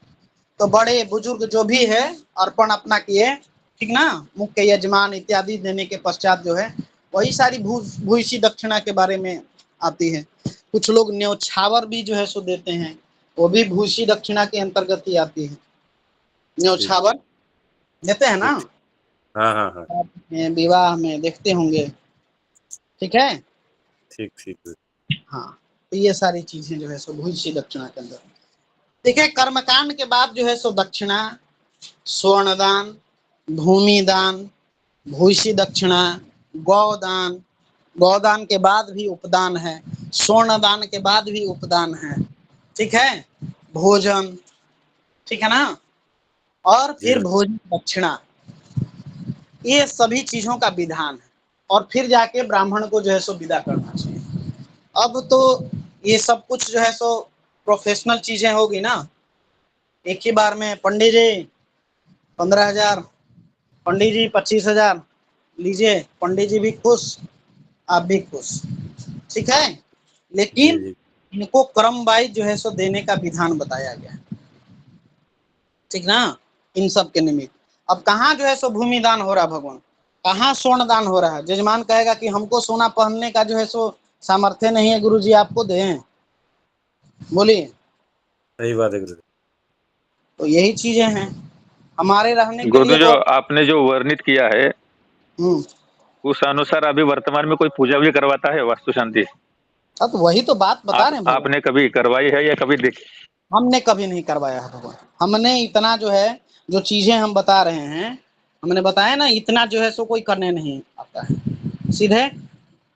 तो बड़े बुजुर्ग जो भी है अर्पण अपना किए, ठीक ना, मुख्य यजमान इत्यादि देने के पश्चात जो है वही सारी भूयसी दक्षिणा के बारे में आती है। कुछ लोग न्यौछावर भी जो है सो देते हैं, वो भी भूयसी दक्षिणा के अंतर्गत ही आती है। न्यौछावर देते हैं ना, हाँ हाँ हाँ, विवाह में देखते होंगे, ठीक है। ठीक ठीक। हाँ, तो ये सारी चीजें जो है सो भूयसी दक्षिणा के अंदर। देखिए, कर्मकांड के बाद जो है सो दक्षिणा, स्वर्णदान, भूमिदान, भूयसी दक्षिणा, गौदान, गौदान के बाद भी उपदान है, स्वर्णदान के बाद भी उपदान है, ठीक है, भोजन, ठीक है ना, और फिर भोजन दक्षिणा, ये सभी चीजों का विधान है। और फिर जाके ब्राह्मण को जो है सो विदा करना चाहिए। अब तो ये सब कुछ जो है सो प्रोफेशनल चीजें होगी ना, एक ही बार में पंडित जी 15,000, पंडित जी 25,000 लीजिए, पंडित जी भी खुश, आप भी खुश, ठीक है। लेकिन जी, इनको क्रम वाइज जो है सो देने का विधान बताया गया, ठीक ना, इन सब के निमित्त। अब कहाँ जो है सो भूमि दान हो रहा भगवान, कहाँ स्वर्ण दान हो रहा है। जजमान कहेगा कि हमको सोना पहनने का जो है सो सामर्थ्य नहीं है, गुरुजी आपको दें, बोलिए। सही बात है गुरुदेव। तो यही चीजें हैं हमारे रहने के लिए। गुरुदेव, जो आपने जो वर्णित किया है हम्म, उस अनुसार अभी वर्तमान में कोई पूजा भी करवाता है वास्तु शांति? अब तो वही तो बात बता रहे हैं भगवान। आपने कभी करवाई है या कभी देखी? हमने कभी नहीं करवाया है भगवान। हमने इतना जो है, जो चीजें हम बता रहे हैं, हमने बताया ना, इतना जो है सो कोई करने नहीं आता है। सीधे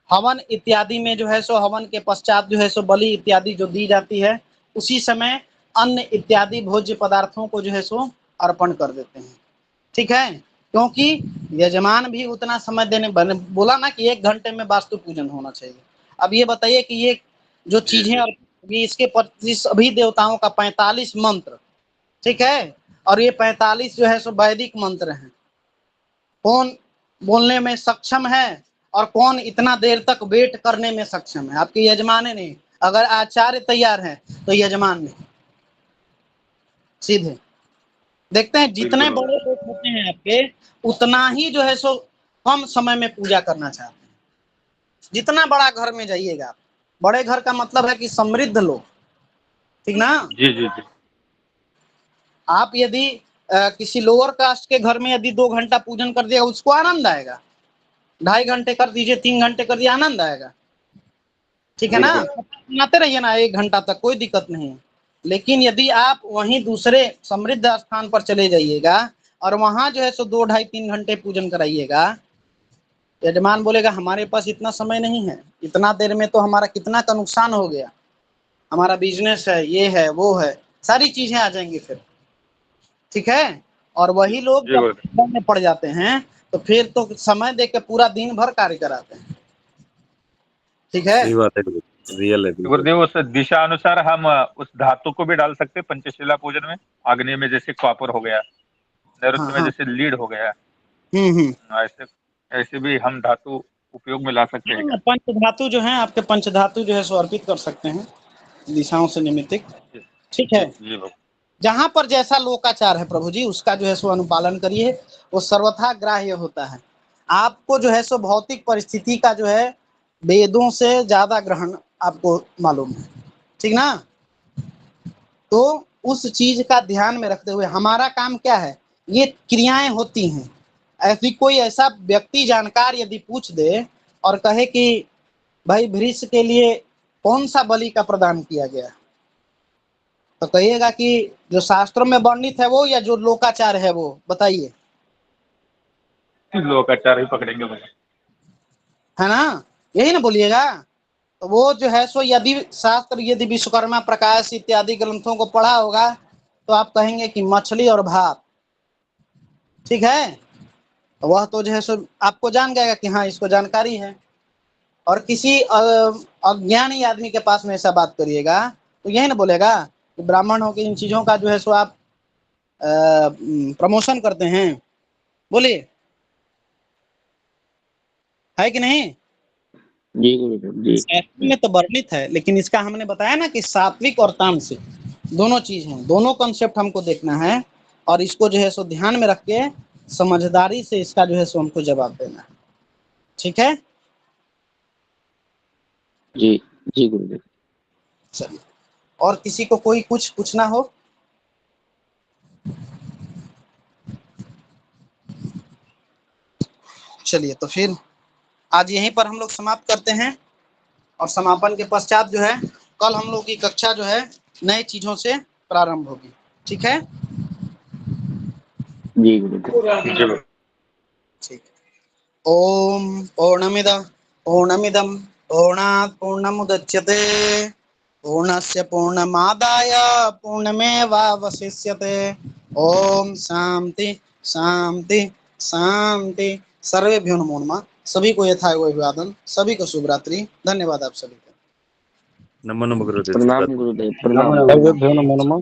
हवन इत्यादि में जो है सो, हवन के पश्चात जो है सो बलि इत्यादि जो दी जाती है, उसी समय अन्न इत्यादि भोज्य पदार्थों को जो है सो अर्पण कर देते हैं, ठीक है। क्योंकि यजमान भी उतना समय देने, बोला ना कि 1 घंटे में वास्तु पूजन होना चाहिए। अब ये बताइए कि ये जो चीजें, और भी इसके 25 सभी देवताओं का 45 मंत्र, ठीक है, और ये 45 जो है सो वैदिक मंत्र हैं। कौन बोलने में सक्षम है और कौन इतना देर तक वेट करने में सक्षम है? आपके यजमान नहीं। अगर आचार्य तैयार है तो यजमान नहीं। सीधे देखते हैं, जितने बड़े लोग होते हैं आपके, उतना ही जो है सो कम समय में पूजा करना चाहते हैं। जितना बड़ा घर में जाइएगा आप, बड़े घर का मतलब है कि समृद्ध लोग, ठीक ना। जी जी जी। आप यदि किसी लोअर कास्ट के घर में यदि 2 घंटा पूजन कर दिया, उसको आनंद आएगा। 2.5 घंटे कर दीजिए, 3 घंटे कर दिए, आनंद आएगा, ठीक है ना। सुनाते रहिए ना 1 घंटा तक, कोई दिक्कत नहीं है। लेकिन यदि आप वहीं दूसरे समृद्ध स्थान पर चले जाइएगा और वहां जो है सो 2, 2.5, 3 घंटे पूजन कराइएगा, यजमान बोलेगा हमारे पास इतना समय नहीं है, इतना देर में तो हमारा कितना का नुकसान हो गया, हमारा बिजनेस है, ये है, वो है, सारी चीजें आ जाएंगी फिर, ठीक है। और वही लोग जी जब गुरुदेव। पूजन में पड़ जाते हैं तो फिर तो समय दे के पूरा दिन भर कार्य कराते हैं, ठीक है। सही बात है गुरुदेव, रियल है बिल्कुल। गुरुदेव, उस दिशा अनुसार हम उस धातु को भी डाल सकते हैं पंचशिला पूजन में। आग्नेय में जैसे कॉपर हो गया, हाँ नैऋत्य में हाँ, जैसे लीड हो गया, हम्म। ऐसे ऐसे भी हम धातु उपयोग में ला सकते हैं क्या? पंच धातु जो है आपके, पंच धातु जो है सो अर्पित कर सकते हैं दिशाओं से निमित्तिक, जी ठीक जी है। जी बाबू। जहां पर जैसा लोकाचार है प्रभु जी, उसका जो है सो अनुपालन करिए, वो सर्वथा ग्राह्य होता है। आपको जो है सो भौतिक परिस्थिति का जो है वेदों से ज्यादा ग्रहण आपको मालूम है, ठीक ना। तो उस चीज का ध्यान में रखते हुए हमारा काम क्या है, ये क्रियाएं होती हैं। ऐसी कोई ऐसा व्यक्ति जानकार यदि पूछ दे और कहे कि भाई भृष के लिए कौन सा बलि का प्रदान किया गया, तो कहिएगा कि जो शास्त्रों में वर्णित है वो, या जो लोकाचार है वो, बताइए, लोकाचार ही पकड़ेंगे भाई। है ना, यही ना बोलिएगा। तो वो जो है सो यदि शास्त्र, यदि विश्वकर्मा प्रकाश इत्यादि ग्रंथों को पढ़ा होगा तो आप कहेंगे कि मछली और भात, ठीक है। तो वह तो जो है सो आपको जान गएगा कि हाँ इसको जानकारी है। और किसी अज्ञानी आदमी के पास में ऐसा बात करिएगा तो यही ना बोलेगा कि ब्राह्मण हो के इन चीजों का जो है सो आप प्रमोशन करते हैं, बोलिए, है कि नहीं। जी गुरुदेव जी। शास्त्र में तो वर्णित है, लेकिन इसका हमने बताया ना कि सात्विक और तामसिक दोनों चीज हैं, दोनों कॉन्सेप्ट हमको देखना है, और इसको जो है सो ध्यान में रख के समझदारी से इसका जो है सो हमको जवाब देना है, ठीक है। जी जी गुरुदेव। चलिए, और किसी को कोई कुछ पूछना हो? चलिए, तो फिर आज यहीं पर हम लोग समाप्त करते हैं, और समापन के पश्चात जो है कल हम लोग की कक्षा जो है नई चीजों से प्रारंभ होगी। ठीक है? जी गुरुदेव। जी ठीक। ओम पूर्णमिदं पूर्णात् पूर्णमुदच्यते पूर्णस्य पूर्णमादाय पूर्णमेवावशिष्यते। ओम शांति शांति शांति। सर्वेभ्यो नमो नमः। सभी को यथा अभिवादन, सभी को शुभ रात्रि। धन्यवाद आप सभी का। नमो नमः गुरुदेव। प्रणाम गुरुदेव, प्रणाम। सर्वेभ्यो नमो नमः।